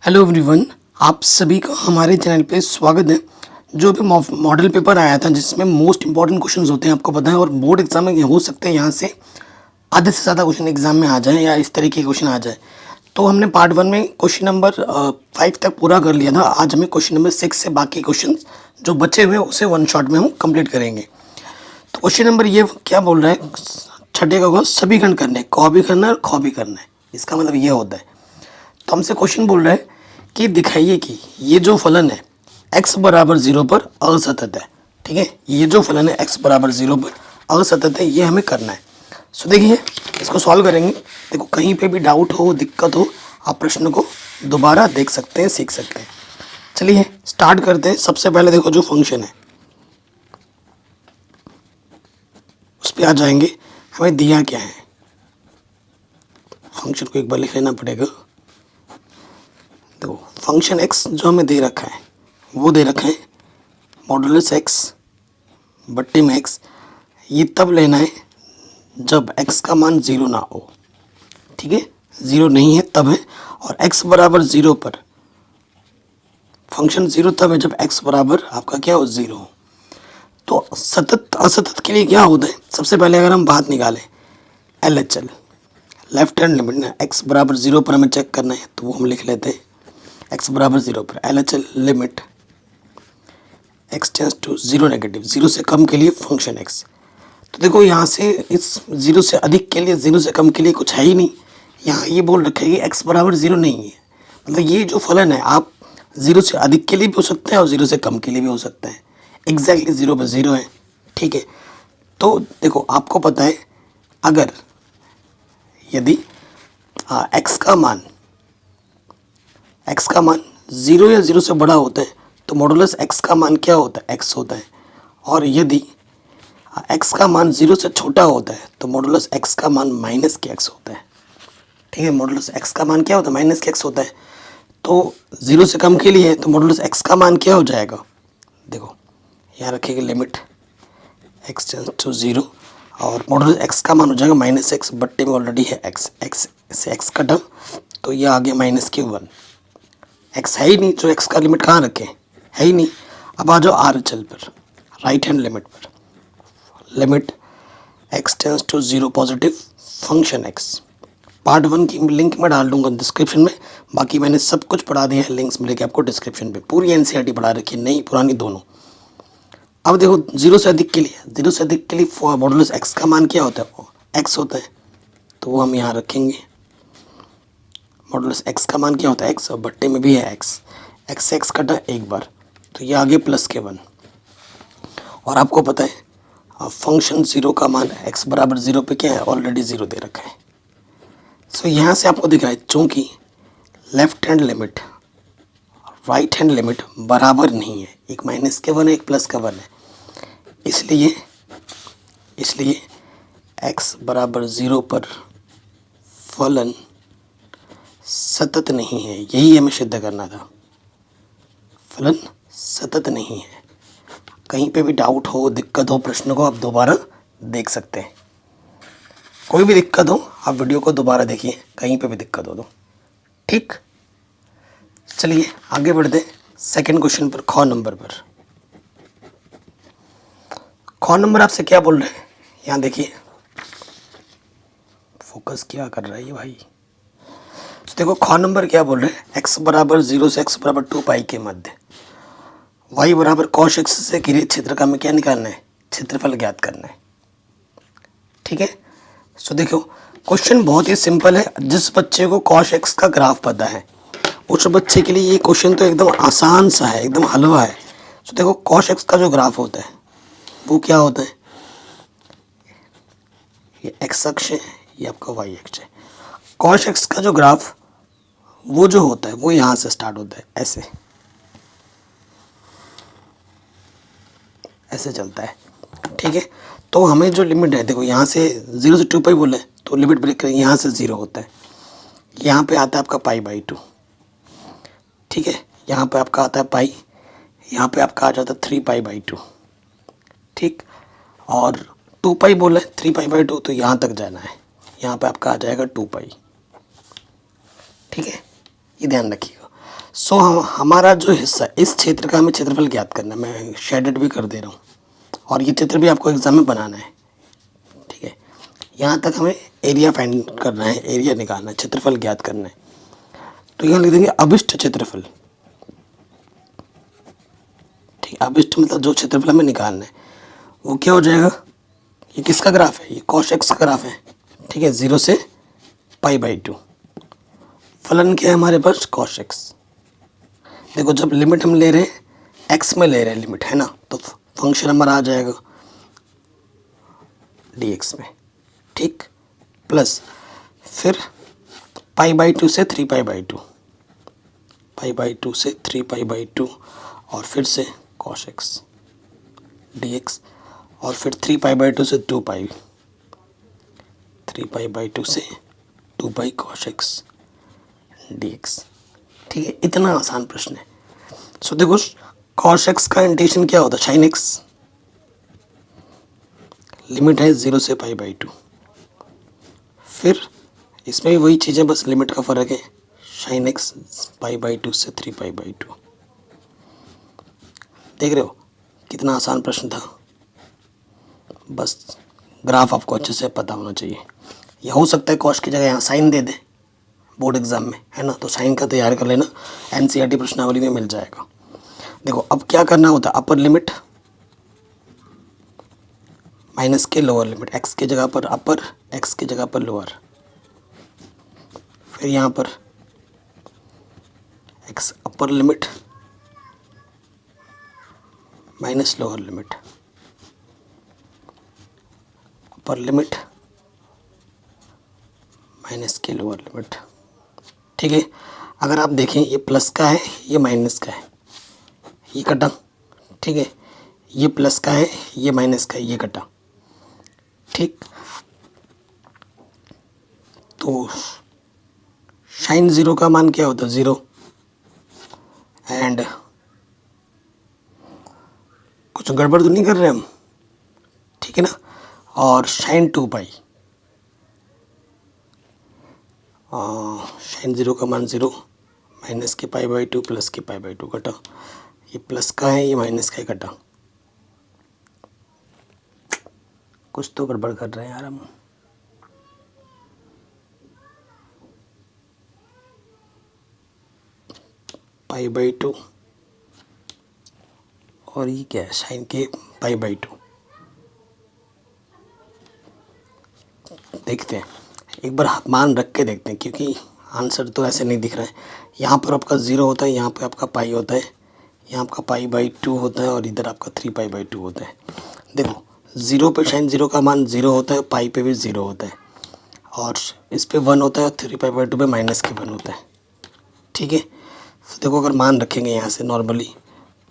Hello everyone, आप सभी का हमारे चैनल पे स्वागत है। जो भी मॉडल पेपर आया था जिसमें मोस्ट इंपॉर्टेंट क्वेश्चंस होते हैं आपको पता है, और बोर्ड एग्जाम में हो सकते हैं यहाँ से आधे से ज़्यादा क्वेश्चन एग्जाम में आ जाए या इस तरीके के क्वेश्चन आ जाए। तो हमने पार्ट 1 में क्वेश्चन नंबर 5 तक पूरा कर लिया था। आज हमें क्वेश्चन नंबर 6 से बाकी क्वेश्चन जो बचे हुए हैं उसे वन शॉट में हम कंप्लीट करेंगे। तो क्वेश्चन नंबर ये क्या बोल रहा है, छठे का सभी खंड करने, क भी करना है और ख भी करना है। इसका मतलब ये होता है। तो हमसे क्वेश्चन बोल रहा है कि दिखाइए कि ये जो फलन है x बराबर 0 पर असतत है। ठीक है, ये जो फलन है x बराबर 0 पर असतत है, ये हमें करना है। सो देखिए इसको सॉल्व करेंगे। देखो कहीं पे भी डाउट हो, दिक्कत हो, आप प्रश्न को दोबारा देख सकते हैं, सीख सकते हैं। चलिए स्टार्ट करते हैं। सबसे पहले देखो जो फंक्शन है उस पर आ जाएंगे। हमें दिया क्या है, फंक्शन को एक बार लिख लेना पड़ेगा। देखो फंक्शन x जो हमें दे रखा है वो दे रखा है मॉडुलस x बट्टे में x। ये तब लेना है जब x का मान 0 ना हो। ठीक है, 0 नहीं है तब है। और x बराबर 0 पर फंक्शन 0 तब है जब x बराबर आपका क्या हो, 0 हो। तो सतत असतत के लिए क्या होता है, सबसे पहले अगर हम बात निकालें LHL लेफ्ट हैंड लिमिट ना, x बराबर 0 पर हमें चेक करना है तो वो हम लिख लेते हैं x बराबर 0 पर LHL limit x tends to 0 negative, 0 से कम के लिए फंक्शन x। तो देखो यहाँ से इस 0 से अधिक के लिए, 0 से कम के लिए कुछ है ही नहीं। यहाँ ये बोल रखा है कि x बराबर 0 नहीं है। मतलब ये जो फलन है आप 0 से अधिक के लिए भी हो सकता है और 0 से कम के लिए भी हो सकता है। एग्जैक्टली 0 पर 0 है। ठीक है, तो देखो आपको पता है अगर यदि x का मान 0 या 0 से बड़ा होता है तो मॉडुलस x का मान क्या होता है, x होता है। और यदि x का मान 0 से छोटा होता है तो मॉडुलस x का मान माइनस के x होता है। ठीक है, मॉडुलस x का मान क्या होता है, माइनस के x होता है। तो 0 से कम के लिए है तो मॉडुलस x का मान क्या हो जाएगा, देखो यहाँ रखेंगे लिमिट x टेंस टू 0 और मॉडुलस x का मान हो जाएगा माइनस एक्स, बट्टे में ऑलरेडी है x से x कटा तो ये आ गया माइनस के 1। x है ही नहीं तो x का लिमिट कहाँ रखें, है ही नहीं। अब आ जाओ RHL पर, राइट हैंड लिमिट पर, limit x tends to 0 positive function x। Part 1 की लिंक मैं डाल दूंगा डिस्क्रिप्शन में। बाकी मैंने सब कुछ पढ़ा दिया है, लिंक्स मिलेगी आपको डिस्क्रिप्शन पे। पूरी NCERT पढ़ा रखी है, नई पुरानी दोनों। अब देखो 0 से अधिक के लिए मॉडुलस x का मान क्या होता है, x होता है। तो वो हम यहाँ रखेंगे, मॉडुलस x का मान क्या होता है, x, और बट्टे में भी है x से x कटा एक बार तो ये आगे प्लस के 1। और आपको पता है फंक्शन 0 का मान x बराबर 0 पे क्या है, ऑलरेडी 0 दे रखा है। सो यहाँ से आपको दिख रहा है चूँकि left hand limit right hand limit बराबर नहीं है, एक माइनस के 1 है एक प्लस का 1 है, इसलिए x बराबर 0 पर फलन सतत नहीं है। यही हमें सिद्ध करना था, फलन सतत नहीं है। कहीं पे भी डाउट हो, दिक्कत हो, प्रश्न को आप दोबारा देख सकते हैं। कोई भी दिक्कत हो आप वीडियो को दोबारा देखिए, कहीं पे भी दिक्कत हो तो। ठीक, चलिए आगे बढ़ते सेकंड क्वेश्चन पर, ख नंबर पर। ख नंबर आपसे क्या बोल रहे हैं, यहाँ देखिए, फोकस क्या कर रहा है ये भाई। तो देखो ख नंबर क्या बोल रहे हैं, x बराबर 0 से x बराबर 2 पाई के मध्य y बराबर cos x से घिरे क्षेत्र का हमें क्या निकालना है, क्षेत्रफल ज्ञात करना है। ठीक है, सो देखो क्वेश्चन बहुत ही सिंपल है। जिस बच्चे को cos x का ग्राफ पता है उस बच्चे के लिए ये क्वेश्चन तो एकदम आसान सा है, एकदम हलवा है। सो देखो cos x का जो ग्राफ होता है वो क्या होता है, ये x अक्ष है, ये आपका y अक्ष है। cos x का जो ग्राफ वो जो होता है वो यहाँ से स्टार्ट होता है, ऐसे चलता है। ठीक है, तो हमें जो लिमिट है, देखो यहाँ से 0 से 2 पाई बोले तो लिमिट ब्रेक करेंगे, यहाँ से 0 होता है, यहाँ पे आता है आपका π/2। ठीक है, यहाँ पे आपका आता है पाई, यहाँ पे आपका आ जाता है 3π/2। ठीक, और 2 पाई बोले 3π/2 तो यहाँ तक जाना है, यहाँ पे आपका आ जाएगा 2 पाई। ठीक है, ये ध्यान रखिएगा। सो हमारा जो हिस्सा इस क्षेत्र का हमें क्षेत्रफल ज्ञात करना है। मैं शेडेड भी कर दे रहा हूँ और ये चित्र भी आपको एग्जाम में बनाना है, ठीक है। यहाँ तक हमें एरिया फाइंड करना है, एरिया निकालना है, क्षेत्रफल ज्ञात करना है। तो यहाँ लिख देंगे अभिष्ट क्षेत्रफल, ठीक है। अभिष्ट मतलब जो क्षेत्रफल हमें निकालना है वो क्या हो जाएगा, ये किसका ग्राफ है, ये cos x का ग्राफ है, ठीक है। 0 से π/2 फलन क्या है हमारे पास, cos x। देखो जब लिमिट हम ले रहे हैं x में ले रहे हैं लिमिट, है ना, तो फंक्शन हमारा आ जाएगा dx में, ठीक, प्लस फिर π/2 से 3π/2, π/2 से 3π/2 और फिर से cos x dx और फिर 3π/2 से 2π, 3π/2 से 2π cos x dx, ठीक है। इतना आसान प्रश्न है। सो देखो cos x का इंटीग्रेशन क्या होता है, sin x, लिमिट है 0 से π/2। फिर इसमें भी वही चीज़ें, बस लिमिट का फ़र्क है, sin x π/2 से 3π/2। देख रहे हो कितना आसान प्रश्न था, बस ग्राफ आपको अच्छे से पता होना चाहिए। यह हो सकता है कॉस की जगह यहाँ साइन दे दे बोर्ड एग्जाम में, है ना, तो साइन का तैयार कर लेना, एनसीईआरटी प्रश्नावली में मिल जाएगा। देखो अब क्या करना होता है, अपर लिमिट माइनस के लोअर लिमिट, एक्स की जगह पर अपर, एक्स की जगह पर लोअर, फिर यहाँ पर x upper limit minus lower limit, upper limit minus के लोअर लिमिट, ठीक है। अगर आप देखें ये प्लस का है, ये माइनस का है, ये कटा, ठीक है, ये प्लस का है, ये माइनस का है, ये कटा, ठीक। तो साइन 0 का मान क्या होता है, 0, एंड कुछ गड़बड़ तो नहीं कर रहे हम, ठीक है ना। और साइन 2π, साइन 0 का मान 0, माइनस के π/2 प्लस के π/2 कटा, ये प्लस का है, ये माइनस का है, कटा। कुछ तो गड़बड़ कर रहे हैं यार हम। π/2 और ये क्या है, साइन के π/2। देखते हैं एक बार मान रख के देखते हैं, क्योंकि आंसर तो ऐसे नहीं दिख रहा है। यहाँ पर आपका 0 होता है, यहाँ पे आपका पाई होता है, यहाँ आपका π/2 होता है और इधर आपका 3π/2 होता है। देखो 0 पे साइन 0 का मान 0 होता है, पाई पे भी 0 होता है, और इस पे 1 होता है और 3π/2 पे माइनस के 1 होता है, ठीक है। तो देखो अगर मान रखेंगे यहाँ से नॉर्मली,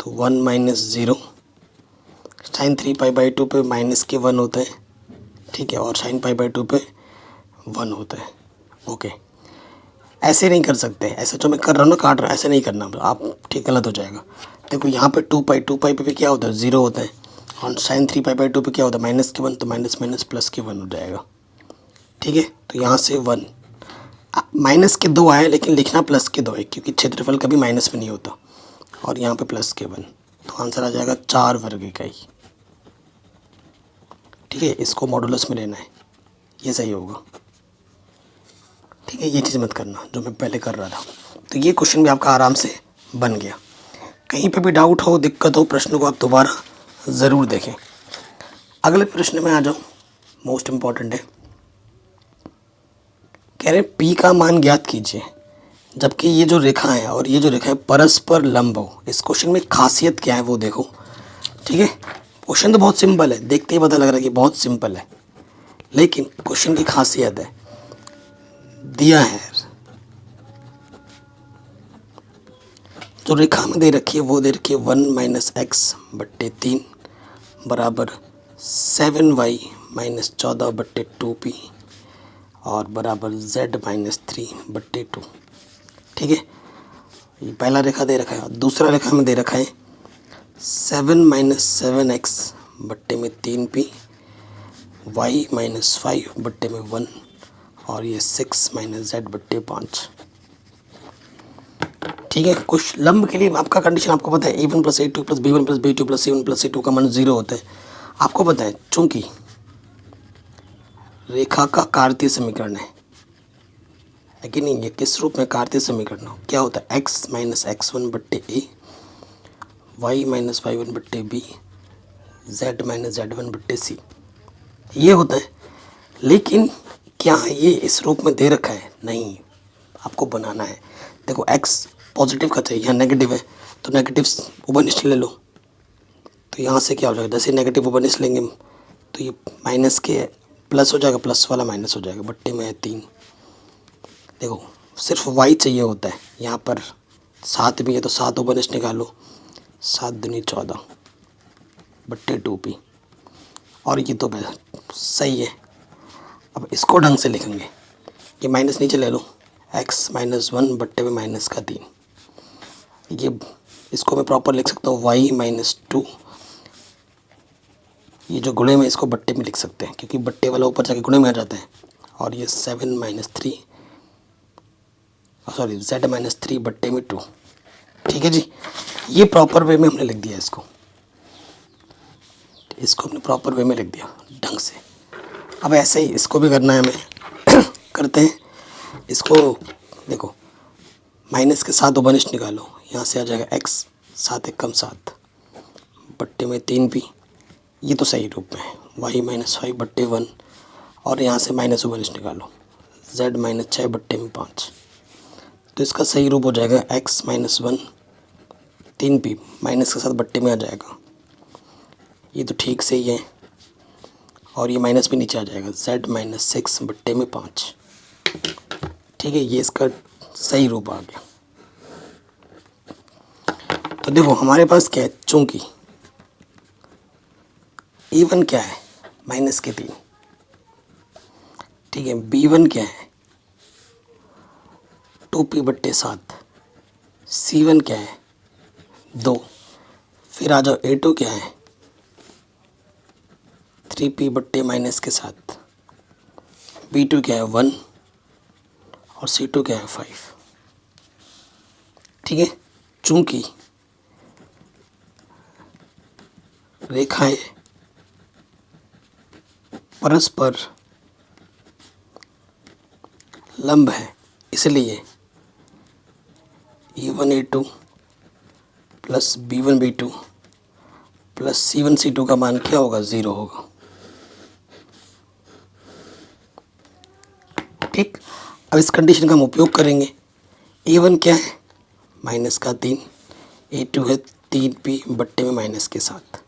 तो 1 - 0, साइन 3π/2 पे माइनस के 1 होता है, ठीक है, और साइन π/2 पे 1 होता है। ओके, ऐसे नहीं कर सकते, ऐसे जो मैं कर रहा हूँ ना, काट रहा, ऐसे नहीं करना आप, ठीक, गलत हो जाएगा। देखो यहाँ पे 2π पे क्या होता है, 0 होता है, और साइन 3π/2 पे क्या होता है, माइनस के 1, तो माइनस माइनस प्लस के 1 हो जाएगा, ठीक है। तो यहाँ से 1, माइनस के 2 आए, लेकिन लिखना प्लस के 2 है, क्योंकि क्षेत्रफल कभी माइनस में नहीं होता, और यहाँ पे प्लस के 1, तो आंसर आ जाएगा 4 वर्ग इकाई, ठीक है। इसको मॉडुलस में लेना है, ये सही होगा, ठीक है। ये चीज़ मत करना जो मैं पहले कर रहा था। तो ये क्वेश्चन भी आपका आराम से बन गया। कहीं पे भी डाउट हो, दिक्कत हो, प्रश्न को आप दोबारा ज़रूर देखें। अगले प्रश्न में आ जाओ, मोस्ट इम्पॉर्टेंट है। कह रहे P का मान ज्ञात कीजिए जबकि ये जो रेखा है और ये जो रेखा है परस्पर लंब हो। इस क्वेश्चन में खासियत क्या है वो देखो, ठीक है। क्वेश्चन तो बहुत सिंपल है, देखते ही पता लग रहा है कि बहुत सिंपल है, लेकिन क्वेश्चन की खासियत है, दिया है जो रेखा में दे रखी है वो दे रखी है 1 - x/3 बराबर 7y - 14/2p और बराबर z - 3/2, ठीक है। ये पहला रेखा दे रखा है, और दूसरा रेखा में दे रखा है 7 - 7x/3p, y - 5/1 और ये 6 - z/5, ठीक है, कुछ लंब के लिए आपका कंडीशन आपको पता है a1 plus a2 plus b1 plus b2 plus c1 plus c2 का मान 0 होता है। आपको पता है चूंकि रेखा का कार्तीय समीकरण है कि नहीं, ये किस रूप में कार्तीय समीकरण हो, क्या होता है x माइनस x1 बट्टे a, y माइनस y1 बट्टे b, z माइनस z1 बट्टे c, ये होता है। लेकिन क्या ये इस रूप में दे रखा है? नहीं, आपको बनाना है। देखो x पॉजिटिव का चाहिए, यहाँ नेगेटिव है तो नेगेटिव उभयनिष्ठ ले लो, तो यहाँ से क्या हो जाएगा, जैसे नेगेटिव उभयनिष्ठ लेंगे तो ये माइनस के प्लस हो जाएगा, प्लस वाला माइनस हो जाएगा, बट्टे में है 3। देखो सिर्फ y चाहिए होता है, यहाँ पर 7 भी है तो 7 उभयनिष्ठ निकालो, 7 दूनी 14 बट्टे 2p, और ये तो सही है। अब इसको ढंग से लिखेंगे, ये माइनस नीचे ले लो, x माइनस 1 बट्टे में माइनस का 3, ये इसको मैं प्रॉपर लिख सकता हूँ y माइनस 2, ये जो गुणे में इसको बट्टे में लिख सकते हैं क्योंकि बट्टे वाला ऊपर जाके गुणे में आ जाता है, और ये 7 माइनस 3 सॉरी z माइनस 3 बट्टे में 2। ठीक है जी, ये प्रॉपर वे में हमने लिख दिया, इसको हमने प्रॉपर वे में लिख दिया ढंग से। अब ऐसे ही इसको भी करना है हमें करते हैं इसको। देखो माइनस के 7 उभयनिष्ठ निकालो, यहाँ से आ जाएगा x 7 एकम 7 बट्टे में 3p, ये तो सही रूप में है, y माइनस 5 बट्टे 1, और यहाँ से माइनस उभयनिष्ठ निकालो, z माइनस 6 बट्टे में 5, तो इसका सही रूप हो जाएगा x माइनस 1 3p माइनस के साथ बट्टे में आ जाएगा, ये तो ठीक से ही है, और ये माइनस भी नीचे आ जाएगा, z माइनस 6 बट्टे में 5। ठीक है, ये इसका सही रूप आ गया। तो देखो हमारे पास क्या है, चूंकि a1 क्या है माइनस के 3, ठीक है, b1 क्या है 2p बट्टे 7, c1 क्या है 2, फिर आ जाओ a2 क्या है 3p बट्टे माइनस के 7, b2 क्या है 1, और c2 क्या है 5। ठीक है, चूंकि रेखाएं परस्पर लंब है, इसलिए e1 a2 plus b1 b2 plus c1 c2 का मान क्या होगा, 0 होगा। ठीक, अब इस कंडीशन का हम उपयोग करेंगे। a1 क्या है माइनस का 3, a2 है 3p बट्टे में माइनस के 7।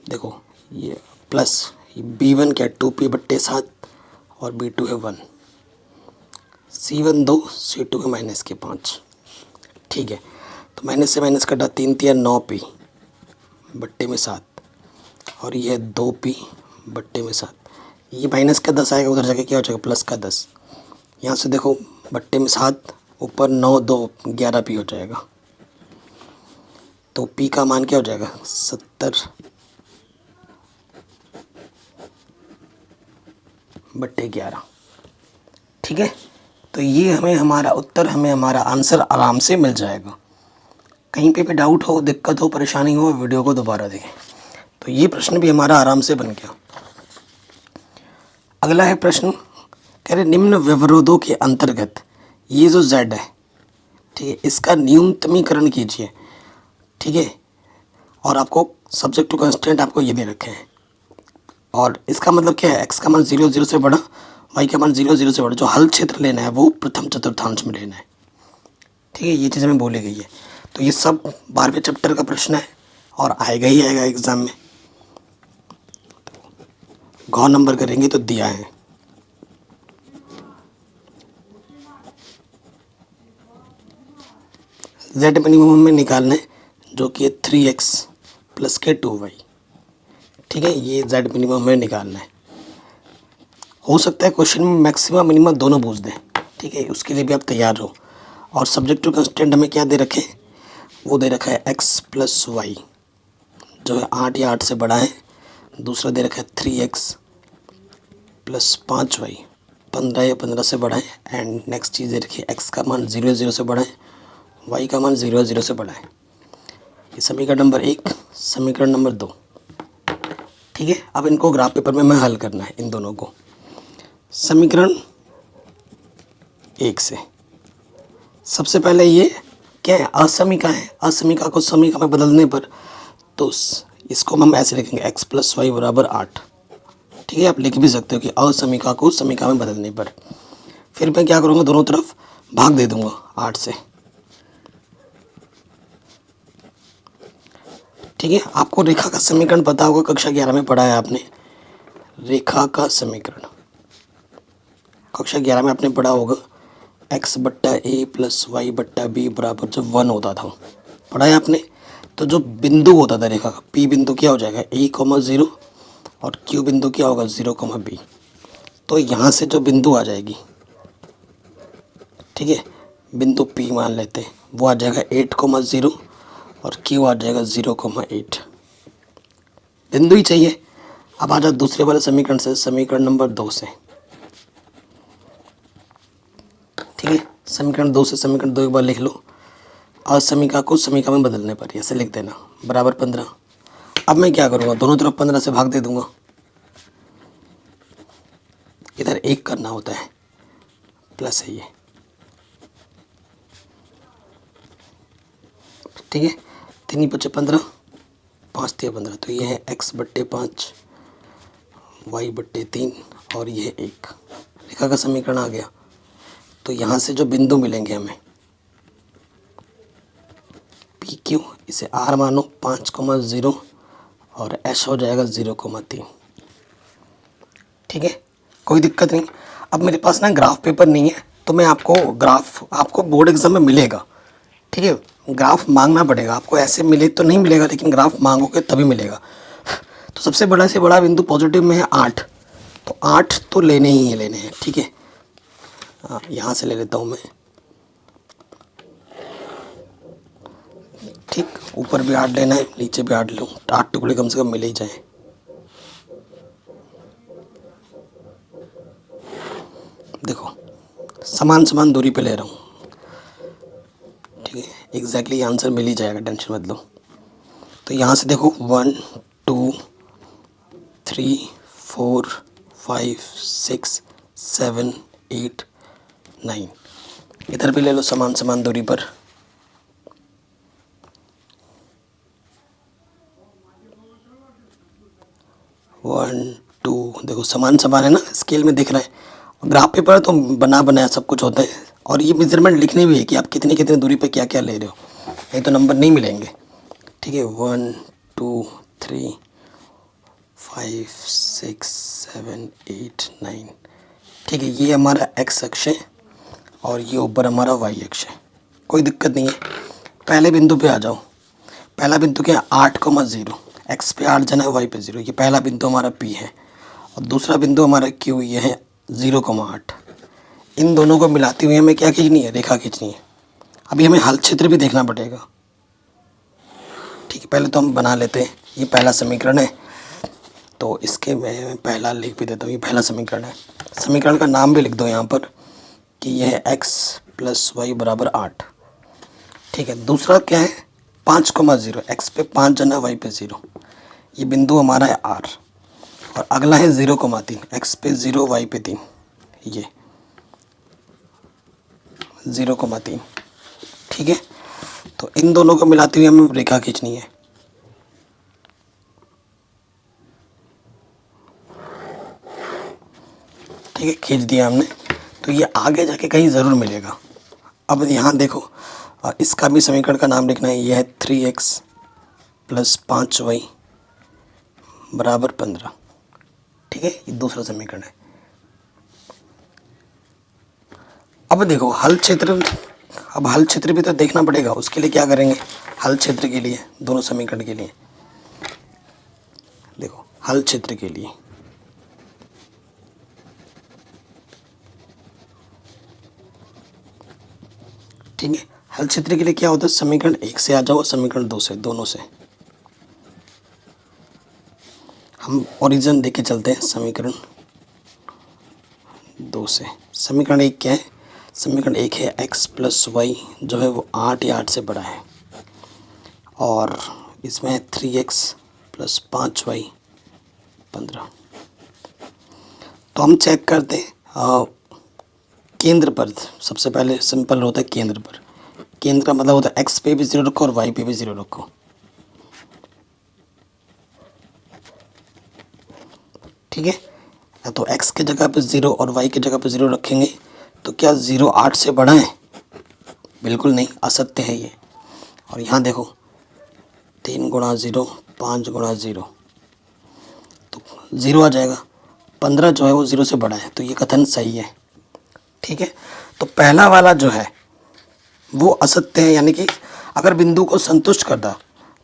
देखो ये प्लस b1 क्या है 2p बट्टे 7, और b2 है 1, c1 2, c2 है माइनस के 5। ठीक है, तो माइनस से माइनस कटा, 3 3 9p बट्टे में 7, और ये 2p बट्टे में 7, ये माइनस का 10 आएगा, उधर जाके क्या हो जाएगा प्लस का 10, यहाँ से देखो बट्टे में 7 ऊपर 9 2 11p हो जाएगा, तो p का मान क्या हो जाएगा 70 बट्टे 11। ठीक है, तो ये हमें हमारा उत्तर, हमें हमारा आंसर आराम से मिल जाएगा। कहीं पे भी डाउट हो, दिक्कत हो, परेशानी हो, वीडियो को दोबारा देखें। तो ये प्रश्न भी हमारा आराम से बन गया। अगला है प्रश्न, कह रहे निम्न व्यवरोधों के अंतर्गत ये जो z है, ठीक है, इसका न्यूनतमीकरण कीजिए। ठीक है, और आपको सब्जेक्ट टू कंस्टेंट आपको ये दे रखे हैं, और इसका मतलब क्या है, x का मान 0 0 से बड़ा, y का मान 0 0 से बड़ा। जो हल क्षेत्र लेना है वो प्रथम चतुर्थांश में लेना है। ठीक है, ये चीज़ हमें बोली गई है। तो ये सब 12वें चैप्टर का प्रश्न है और आएगा ही आएगा एग्ज़ाम में, गौर नंबर करेंगे तो दिया है। z मिनिमम में निकालना है, जो कि 3x प्लस के 2y। ठीक है, ये z मिनिमम में निकालना है। हो सकता है क्वेश्चन में मैक्सिमम मिनिमम दोनों पूछ दें। ठीक है, उसके लिए भी आप तैयार रहो। और सब्जेक्ट टू कंस्टेंट हमें क्या दे रखे, वो दे रखा है x प्लस वाई, जो है 8 या 8 से बड़ा है। दूसरा दे रखा है 3x प्लस 5y, 15 या 15 से बड़ा है। एंड नेक्स्ट चीज़ ये रखिए, x का मान 0 0 से बड़ा है, y का मान 0 0 से बड़ा है। ये समीकरण नंबर 1, समीकरण नंबर 2। ठीक है, अब इनको ग्राफ पेपर में हल करना है इन दोनों को। समीकरण 1 से सबसे पहले ये क्या है, असमीका है। असमीका को समीका में बदलने पर तो इसको हम ऐसे लिखेंगे x + y = 8। ठीक है, आप लिख भी सकते हो कि असमीका को समीका में बदलने पर। फिर मैं क्या करूँगा, दोनों तरफ भाग दे दूँगा 8 से। ठीक है, आपको रेखा का समीकरण पता होगा, कक्षा 11 में पढ़ा है आपने रेखा का समीकरण। कक्षा 11 में आपने पढ़ा होगा x/a + y/b बराबर जब 1 होता था, पढ़ा है आपने। तो जो बिंदु होता था रेखा का, p बिंदु क्या हो जाएगा a, 0 और q बिंदु क्या होगा 0, b। तो यहाँ से जो बिंदु आ जाएगी, ठीक है, बिंदु p मान लेते हैं, वो आ जाएगा 8, 0 और q आ जाएगा 0, 8। बिंदु ही चाहिए। अब आ जाओ दूसरे वाले समीकरण से, समीकरण नंबर 2 से। ठीक है, समीकरण 2 से समीकरण 2 एक बार लिख लो। असमीका को समीका में बदलने पर ऐसे लिख देना बराबर 15। अब मैं क्या करूँगा, दोनों तरफ 15 से भाग दे दूंगा। इधर 1 करना होता है, प्लस है ये। ठीक है, 3 × 5 = 15, 5 × 15, तो ये है x/5 y/3 और ये 1। रेखा का समीकरण आ गया। तो यहाँ से जो बिंदु मिलेंगे हमें पी क्यू, इसे r मानो 5, 0 और s हो जाएगा 0, 3। ठीक है, कोई दिक्कत नहीं। अब मेरे पास ना ग्राफ पेपर नहीं है, तो मैं आपको बोर्ड एग्जाम में मिलेगा। ठीक है, ग्राफ मांगना पड़ेगा आपको, ऐसे मिले तो नहीं मिलेगा, लेकिन ग्राफ मांगोगे तभी मिलेगा। तो सबसे बड़ा से बड़ा बिंदु पॉजिटिव में है 8, तो 8 तो लेने ही लेने हैं। ठीक है, हाँ, यहाँ से ले लेता हूँ मैं। ठीक, ऊपर भी 8 लेना है, नीचे भी 8 लूँ, 8 टुकड़े कम से कम मिल ही जाए। देखो, समान समान दूरी पे ले रहा हूँ। ठीक है, एग्जैक्टली आंसर मिल ही जाएगा, टेंशन मत लो। तो यहाँ से देखो 1 2 3 4 5 6 7 8 9, इधर भी ले लो समान समान दूरी पर। वन टू, देखो समान समान है ना, स्केल में दिख रहा है। ग्राफ पेपर तो बना बनाया सब कुछ होता है, और ये मेजरमेंट लिखनी भी है कि आप कितनी कितनी दूरी पे क्या क्या ले रहे हो, नहीं तो नंबर नहीं मिलेंगे। ठीक है, 1 2 3 5 6 7 8 9। ठीक है, ये हमारा x अक्ष है और ये ऊपर हमारा y अक्ष है, कोई दिक्कत नहीं है। पहले बिंदु पे आ जाओ। पहला बिंदु क्या है 8, 0, x पे 8 जाना है, y पे 0। ये पहला बिंदु हमारा p है, और दूसरा बिंदु हमारा q ये है 0, 8। इन दोनों को मिलाते हुए हमें क्या खींचनी है, रेखा खींचनी है। अभी हमें हल क्षेत्र भी देखना पड़ेगा। ठीक है, पहले तो हम बना लेते हैं। ये पहला समीकरण है, तो इसके मैं पहला लिख भी देता हूँ। ये पहला समीकरण है, समीकरण का नाम भी लिख दो यहाँ पर कि यह है x + y = 8। ठीक है, दूसरा क्या है 5, 0, x पे 5 जाना, y पे 0। ये बिंदु हमारा है R। और अगला है 0, 3, x पे 0, y पे 3। ये 0, 3। ठीक है, तो इन दोनों को मिलाते हुए हमें रेखा खींचनी है। ठीक है, खींच दिया हमने, तो ये आगे जाके कहीं ज़रूर मिलेगा। अब यहाँ देखो, इसका भी समीकरण का नाम लिखना है। यह है 3x + 5y = 15। ठीक है, ये दूसरा समीकरण है। अब देखो हल क्षेत्र, अब हल क्षेत्र भी तो देखना पड़ेगा। उसके लिए क्या करेंगे, हल क्षेत्र के लिए, दोनों समीकरण के लिए देखो, हल क्षेत्र के लिए ठीक है, हल क्षेत्र के लिए क्या होता है, समीकरण 1 से आ जाओ, समीकरण 2 से, दोनों से हम ओरिजिन देके चलते हैं। समीकरण 2 2 से। समीकरण 1 क्या है? समीकरण 1 है x प्लस वाई जो है वो 8 या 8 से बड़ा है, और इसमें 3x प्लस 5y 15। तो हम चेक करते हैं केंद्र पर। सबसे पहले सिंपल होता है केंद्र पर। केंद्र का मतलब होता है x पे भी 0 रखो और y पे भी 0 रखो। ठीक है, तो x की जगह पे 0 और y की जगह पे 0 रखेंगे तो क्या 0 8 से बड़ा है? बिल्कुल नहीं, असत्य है ये। और यहाँ देखो 3 गुणा 0 5 गुणा 0 तो 0 आ जाएगा। 15 जो है वो 0 से बड़ा है, तो ये कथन सही है। ठीक है, तो पहला वाला जो है वो असत्य है, यानी कि अगर बिंदु को संतुष्ट करता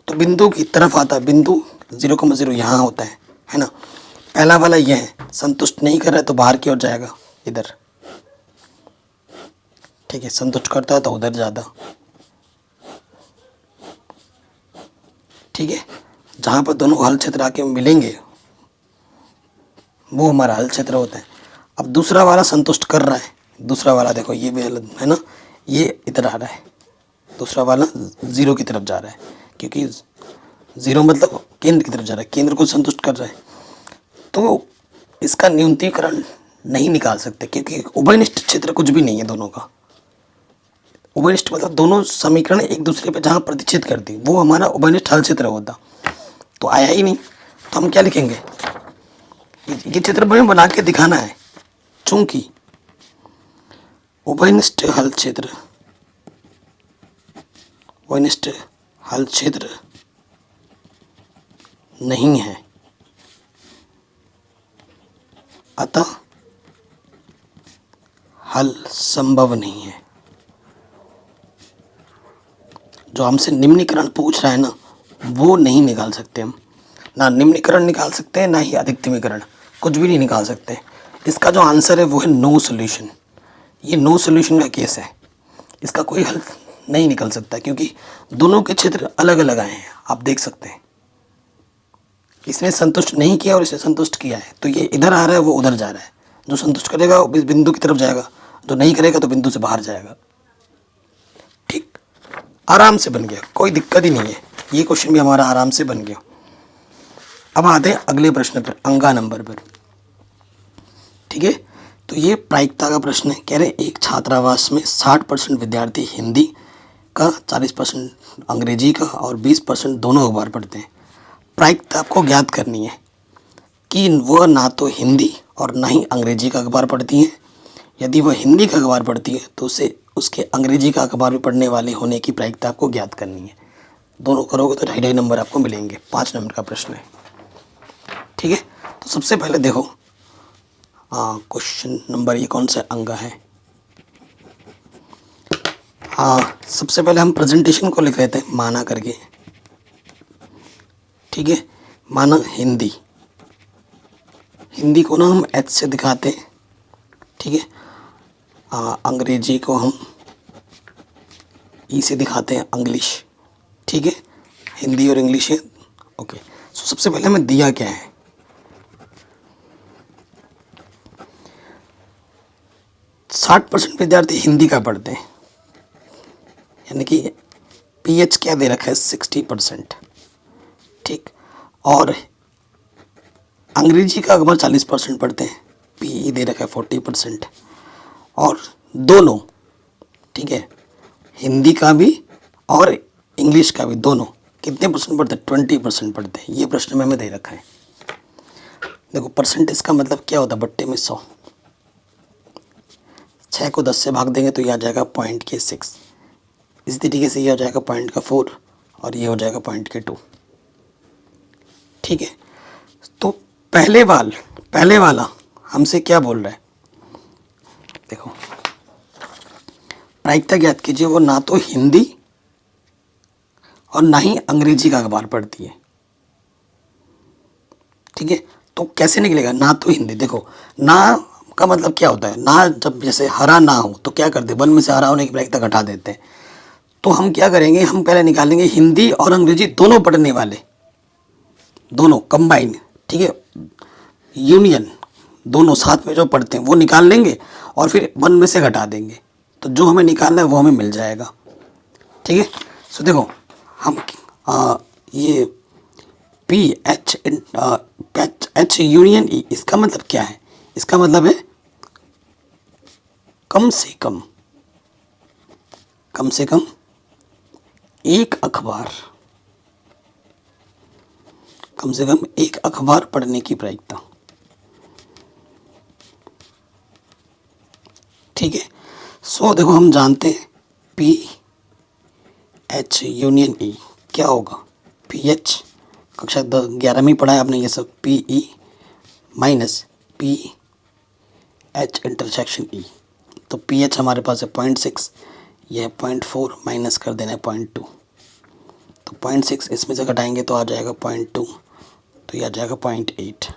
तो बिंदु की तरफ आता। बिंदु 0,0 यहाँ होता है ना। पहला वाला यह है, संतुष्ट नहीं कर रहा है तो बाहर की ओर जाएगा, इधर। ठीक है, संतुष्ट करता है तो उधर ज़्यादा। ठीक है, जहाँ पर दोनों हल क्षेत्र आके मिलेंगे वो हमारा हल क्षेत्र होता है। अब दूसरा वाला संतुष्ट कर रहा है। दूसरा वाला देखो ये भी है ना, ये इधर आ रहा है। दूसरा वाला 0 की तरफ जा रहा है, क्योंकि 0 मतलब केंद्र की तरफ जा रहा है, केंद्र को संतुष्ट कर रहा है। तो इसका न्यूनतीकरण नहीं निकाल सकते, क्योंकि उभयनिष्ठ क्षेत्र कुछ भी नहीं है दोनों का। उभयनिष्ठ मतलब दोनों समीकरण एक दूसरे पे जहाँ प्रतिच्छेद करती, वो हमारा उभयनिष्ठ हल क्षेत्र होता। तो आया ही नहीं, तो हम क्या लिखेंगे? ये चित्र में बना के दिखाना है। चूंकि उभयनिष्ठ हल क्षेत्र नहीं है, अतः हल संभव नहीं है। जो हमसे निम्नीकरण पूछ रहा है ना, वो नहीं निकाल सकते हम। ना निम्नीकरण निकाल सकते हैं, ना ही अधिकतमीकरण, कुछ भी नहीं निकाल सकते। इसका जो आंसर है वो है नो सॉल्यूशन। ये नो सॉल्यूशन का केस है, इसका कोई हल नहीं निकल सकता, क्योंकि दोनों के क्षेत्र अलग अलग आए हैं। आप देख सकते हैं, इसने संतुष्ट नहीं किया और इसने संतुष्ट किया है, तो ये इधर आ रहा है, वो उधर जा रहा है। जो संतुष्ट करेगा वो बिंदु की तरफ जाएगा, जो नहीं करेगा तो बिंदु से बाहर जाएगा। ठीक, आराम से बन गया, कोई दिक्कत ही नहीं है। ये क्वेश्चन भी हमारा आराम से बन गया। अब आते हैं अगले प्रश्न पर, अंगा नंबर पर। ठीक है, तो ये प्रायिकता का प्रश्न है। कह रहे एक छात्रावास में 60% विद्यार्थी हिंदी का, 40% अंग्रेजी का और 20% दोनों अखबार पढ़ते हैं। प्रायिकता आपको ज्ञात करनी है कि वह ना तो हिंदी और ना ही अंग्रेजी का अखबार पढ़ती हैं। यदि वह हिंदी का अखबार पढ़ती है तो उसे उसके अंग्रेजी का अखबार भी पढ़ने वाले होने की प्रायिकता आपको ज्ञात करनी है। दोनों करोगे तो 2.5 नंबर आपको मिलेंगे। 5 नंबर का प्रश्न है। ठीक है, तो सबसे पहले देखो क्वेश्चन नंबर, ये कौन सा अंग है? सबसे पहले हम प्रेजेंटेशन को लिख लेते हैं माना करके। ठीक है, माना हिंदी को ना हम H से दिखाते हैं। ठीक है, अंग्रेजी को हम E से दिखाते हैं, इंग्लिश। ठीक है, हिंदी और इंग्लिश है। ओके, सो सबसे पहले हमें दिया क्या है? 60% विद्यार्थी हिंदी का पढ़ते हैं, यानी कि PH क्या दे रखा है? 60%। ठीक, और अंग्रेजी का अखबार 40% पढ़ते हैं, PE दे रखा है 40%। और दोनों, ठीक है, हिंदी का भी और इंग्लिश का भी, दोनों कितने परसेंट पढ़ते हैं? 20% पढ़ते हैं। ये प्रश्न में हमें दे रखा है। देखो परसेंटेज का मतलब क्या होता है? बट्टे में 100। 6 को 10 से भाग देंगे तो ये आ जाएगा पॉइंट के 6। इसी तरीके से ये हो जाएगा पॉइंट का 4 और ये हो जाएगा पॉइंट के 2। ठीक है, तो पहले वाला हमसे क्या बोल रहा है? देखो, प्रायिकता ज्ञात कीजिए, वो ना तो हिंदी और ना ही अंग्रेजी का अखबार पढ़ती है। ठीक है, तो कैसे निकलेगा? ना तो हिंदी। देखो, ना का मतलब क्या होता है? ना जब जैसे हरा ना हो तो क्या करते हैं? वन में से हरा होने की प्रायिकता घटा देते हैं। तो हम क्या करेंगे? हम पहले निकालेंगे हिंदी और अंग्रेजी दोनों पढ़ने वाले, दोनों कंबाइन। ठीक है, यूनियन दोनों साथ में जो पढ़ते हैं वो निकाल लेंगे और फिर 1 में से घटा देंगे, तो जो हमें निकालना है वो हमें मिल जाएगा। ठीक है, सो देखो हम ये पी एच यूनियन ई, इसका मतलब क्या है? इसका मतलब है कम से कम एक अखबार, कम से कम एक अखबार पढ़ने की प्रायिकता। ठीक है, सो देखो हम जानते हैं पी एच यूनियन ई क्या होगा? पी एच कक्षा 11 में पढ़ा है आपने ये सब, P E minus P H intersection E. तो पी एच हमारे पास है 0.6, यह 0.4 माइनस कर देना है 0.2, तो 0.6 इसमें से घटाएंगे तो आ जाएगा 0.2, तो ये आ जाएगा 0.8,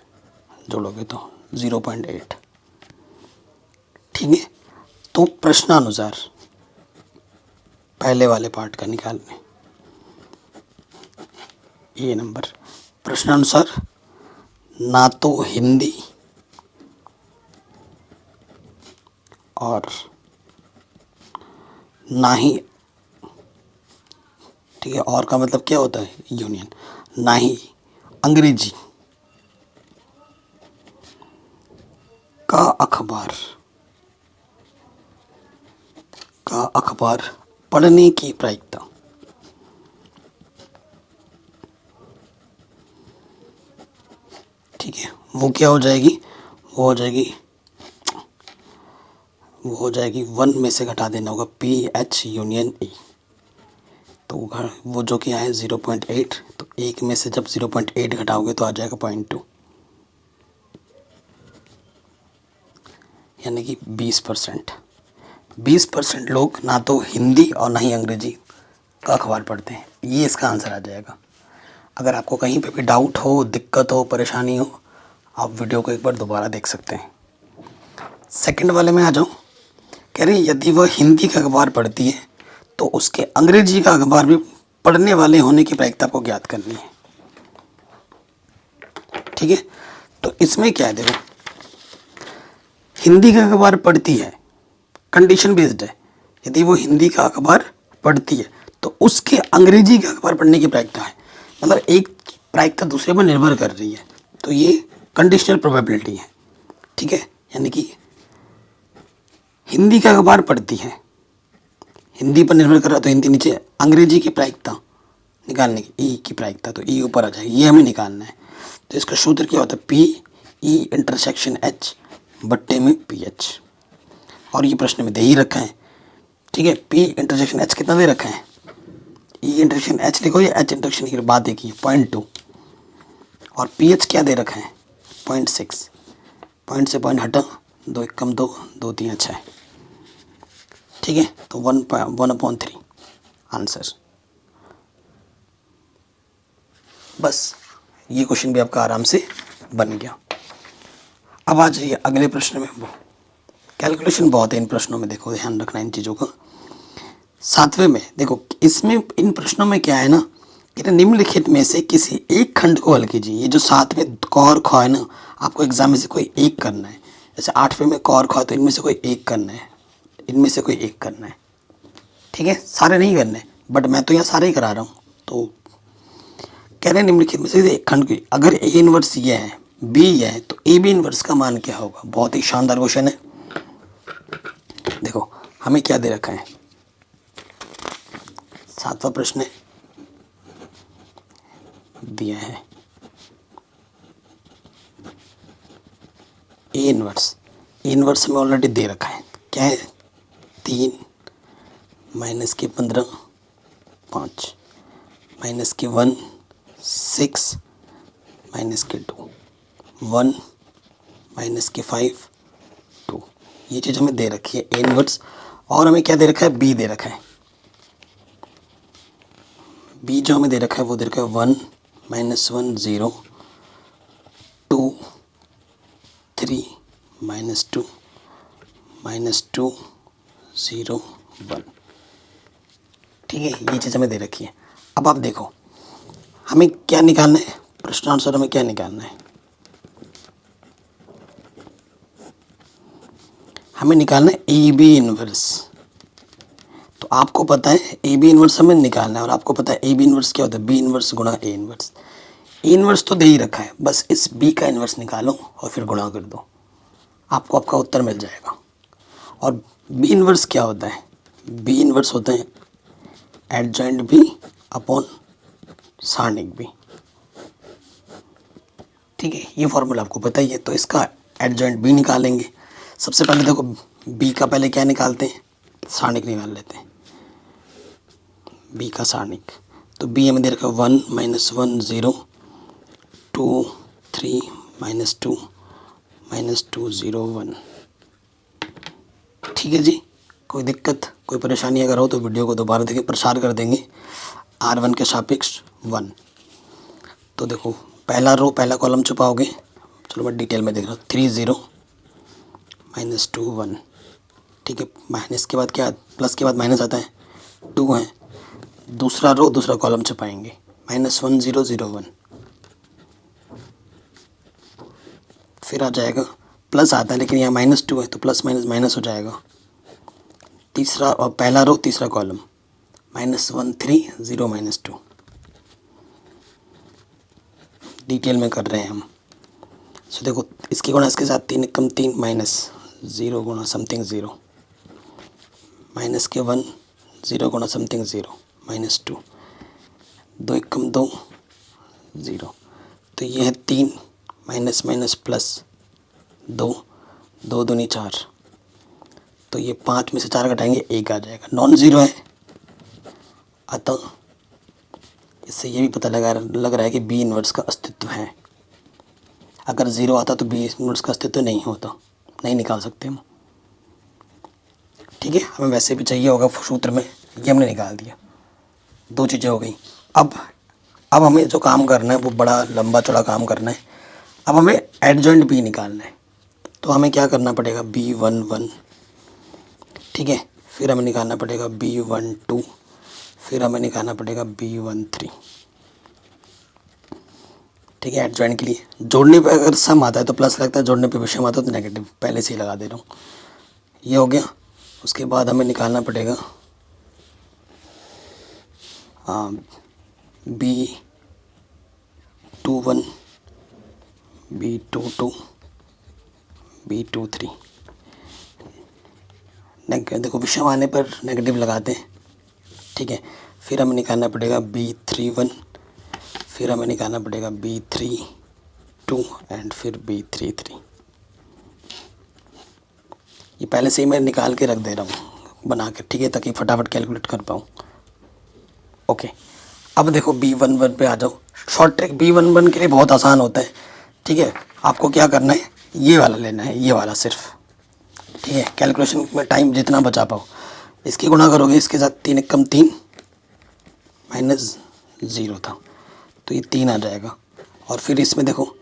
जोड़ोगे तो 0.8। ठीक है, तो प्रश्नानुसार पहले वाले पार्ट का निकालने, ये नंबर प्रश्नानुसार ना तो हिंदी और ना ही, ठीक है, और का मतलब क्या होता है? यूनियन, ना ही अंग्रेजी का अखबार पढ़ने की प्रायिकता। ठीक है, वो क्या हो जाएगी? वो हो जाएगी 1 में से घटा देना होगा पी एच यूनियन ई, तो वो जो कि आए 0.8, तो 1 में से जब 0.8 घटाओगे तो आ जाएगा 0.2, यानी कि 20% लोग ना तो हिंदी और ना ही अंग्रेजी का अखबार पढ़ते हैं। ये इसका आंसर आ जाएगा। अगर आपको कहीं पे भी डाउट हो, दिक्कत हो, परेशानी हो, आप वीडियो को एक बार दोबारा देख सकते हैं। सेकंड वाले में आ जाऊँ, कह रहे यदि वह हिंदी का अखबार पढ़ती है तो उसके अंग्रेजी का अखबार भी पढ़ने वाले होने की प्रायिकता को ज्ञात करनी है। ठीक है, तो इसमें क्या है, देखो हिंदी का अखबार पढ़ती है, कंडीशन बेस्ड है। यदि वो हिंदी का अखबार पढ़ती है तो उसके अंग्रेजी का अखबार पढ़ने की प्रायिकता है, मतलब एक प्रायिकता दूसरे पर निर्भर कर रही है, तो ये कंडीशनल प्रोबेबिलिटी है। ठीक है, यानी कि हिंदी का अखबार पढ़ती है, हिंदी पर निर्भर कर रहा, तो हिंदी नीचे, अंग्रेजी की प्रायिकता निकालने की, ई की प्रायिकता, तो ई ऊपर आ जाएगी, ये हमें निकालना है। तो इसका सूत्र क्या होता है? पी ई इंटरसेक्शन एच बट्टे में पी एच, और ये प्रश्न में दे ही रखा है। ठीक है, पी इंटरसेक्शन एच कितना दे रखा है? ई इंटरसेक्शन एच लिखो या एच इंटरसेक्शन की बात देखिए 0.2, और पी एच क्या दे रखा है? 0.6, पॉइंट से पॉइंट हटा, 2 एकम 2, 2 3 6। ठीक है, तो 1/3 आंसर। बस ये क्वेश्चन भी आपका आराम से बन गया। अब आ जाइए अगले प्रश्न में। कैलकुलेशन बहुत है इन प्रश्नों में, देखो ध्यान रखना इन चीज़ों का। 7वें में देखो, इसमें इन प्रश्नों में क्या है ना कि निम्नलिखित में से किसी एक खंड को हल कीजिए। ये जो 7वें क और ख है ना, आपको एग्जाम में से कोई एक करना है। जैसे 8वें में क और ख, तो इनमें से कोई एक करना है, इनमें से कोई एक करना है। ठीक है, सारे नहीं करने, बट मैं तो यहाँ सारे ही करा रहा हूँ। तो कह रहे हैं निम्नलिखित में से एक खंड की, अगर ए इनवर्स ये है, बी ये है, तो ए बी इनवर्स का मान क्या होगा? बहुत ही शानदार क्वेश्चन है। देखो हमें क्या दे रखा है, 7वां प्रश्न है, दिया है ए इनवर्स। ए इनवर्स हमें ऑलरेडी दे रखा है, क्या है? 3 माइनस के 15 5 माइनस के 1 6 माइनस के 2 1 माइनस के 5 2। ये चीज़ हमें दे रखी है ए इनवर्स। और हमें क्या दे रखा है? बी दे रखा है। बी जो हमें दे रखा है वो दे रखा है 1 माइनस 1 0 2 3 माइनस 2 0 1। ठीक है, ये चीज़ हमें दे रखी है। अब आप देखो हमें क्या निकालना है, प्रश्नानुसार हमें क्या निकालना है? हमें निकालना है ए बी इनवर्स। तो आपको पता है ए बी इनवर्स हमें निकालना है, और आपको पता है ए बी इनवर्स क्या होता है, बी इनवर्स गुणा ए इनवर्स। ए इनवर्स तो दे ही रखा है, बस इस बी का इनवर्स निकालो और फिर गुणा कर दो, आपको आपका उत्तर मिल जाएगा। और बी इनवर्स क्या होता है, बी इनवर्स होता है एडजॉइंट बी अपॉन सारणिक बी। ठीक है, ये फॉर्मूला आपको पता ही है। तो इसका एडजॉइंट बी निकालेंगे। सबसे पहले देखो बी का पहले क्या निकालते हैं, सारणिक निकाल लेते हैं, बी का सारणिक। तो बी हमें दे रखा 1 -1 0 2 3 -2 -2 0 1। ठीक है जी, कोई दिक्कत कोई परेशानी अगर हो तो वीडियो को दोबारा देखें, प्रसार कर देंगे R1 के सापेक्ष 1। तो देखो पहला रो पहला कॉलम छुपाओगे, चलो मैं डिटेल में देख रहा हूँ, 3 0 -2 1। ठीक है, माइनस के बाद क्या, प्लस के बाद माइनस आता है, 2 है। दूसरा रो दूसरा कॉलम छुपाएंगे, -1 0 0 1। फिर आ जाएगा प्लस आता है, लेकिन यहाँ -2 है तो प्लस माइनस माइनस हो जाएगा। तीसरा और पहला रो तीसरा कॉलम, -1 3 0 -2। डिटेल में कर रहे हैं हम। सो देखो इसकी गुणा इसके साथ 3 कम 3 -0 गुणा समथिंग 0, माइनस के 1 0 गुणा समथिंग 0 -2, 2 1 कम 2 0। तो ये है 3 माइनस माइनस प्लस 2 2 दूनी 4। तो ये 5 में से 4 घटाएंगे 1 आ जाएगा, नॉन ज़ीरो है। अतः इससे ये भी पता लग रहा है कि बी इनवर्स का अस्तित्व है। अगर ज़ीरो आता तो बी इनवर्स का अस्तित्व नहीं होता, नहीं निकाल सकते हम। ठीक है, हमें वैसे भी चाहिए होगा सूत्र में, ये हमने निकाल दिया। दो चीज़ें हो गई। अब हमें जो काम करना है वो बड़ा लंबा चौड़ा काम करना है। अब हमें एडजॉइंट बी निकालना है। तो हमें क्या करना पड़ेगा, B11, ठीक है, फिर हमें निकालना पड़ेगा B12, फिर हमें निकालना पड़ेगा B13। ठीक है, एडजॉइंट के लिए जोड़ने पे अगर सम आता है तो प्लस लगता है, जोड़ने पे विषम आता है तो नेगेटिव, पहले से ही लगा दे रहा हूँ। ये हो गया। उसके बाद हमें निकालना पड़ेगा B21, B22, B23। देखो विषम आने पर नेगेटिव लगाते हैं। ठीक है, फिर हमें निकालना पड़ेगा B31, फिर हमें निकालना पड़ेगा B32 एंड फिर B33। ये पहले से ही मैं निकाल के रख दे रहा हूँ बना के, ठीक है, ताकि फटाफट कैलकुलेट कर पाऊँ। ओके, अब देखो B11 पे आ जाओ। शॉर्ट ट्रिक B11 के लिए बहुत आसान होता है। ठीक है, आपको क्या करना है, ये वाला लेना है, ये वाला सिर्फ। ठीक है, कैलकुलेशन में टाइम जितना बचा पाओ। इसकी गुणा करोगे इसके साथ, 3 1 कम 3 -0 था तो ये 3 आ जाएगा। और फिर इसमें देखो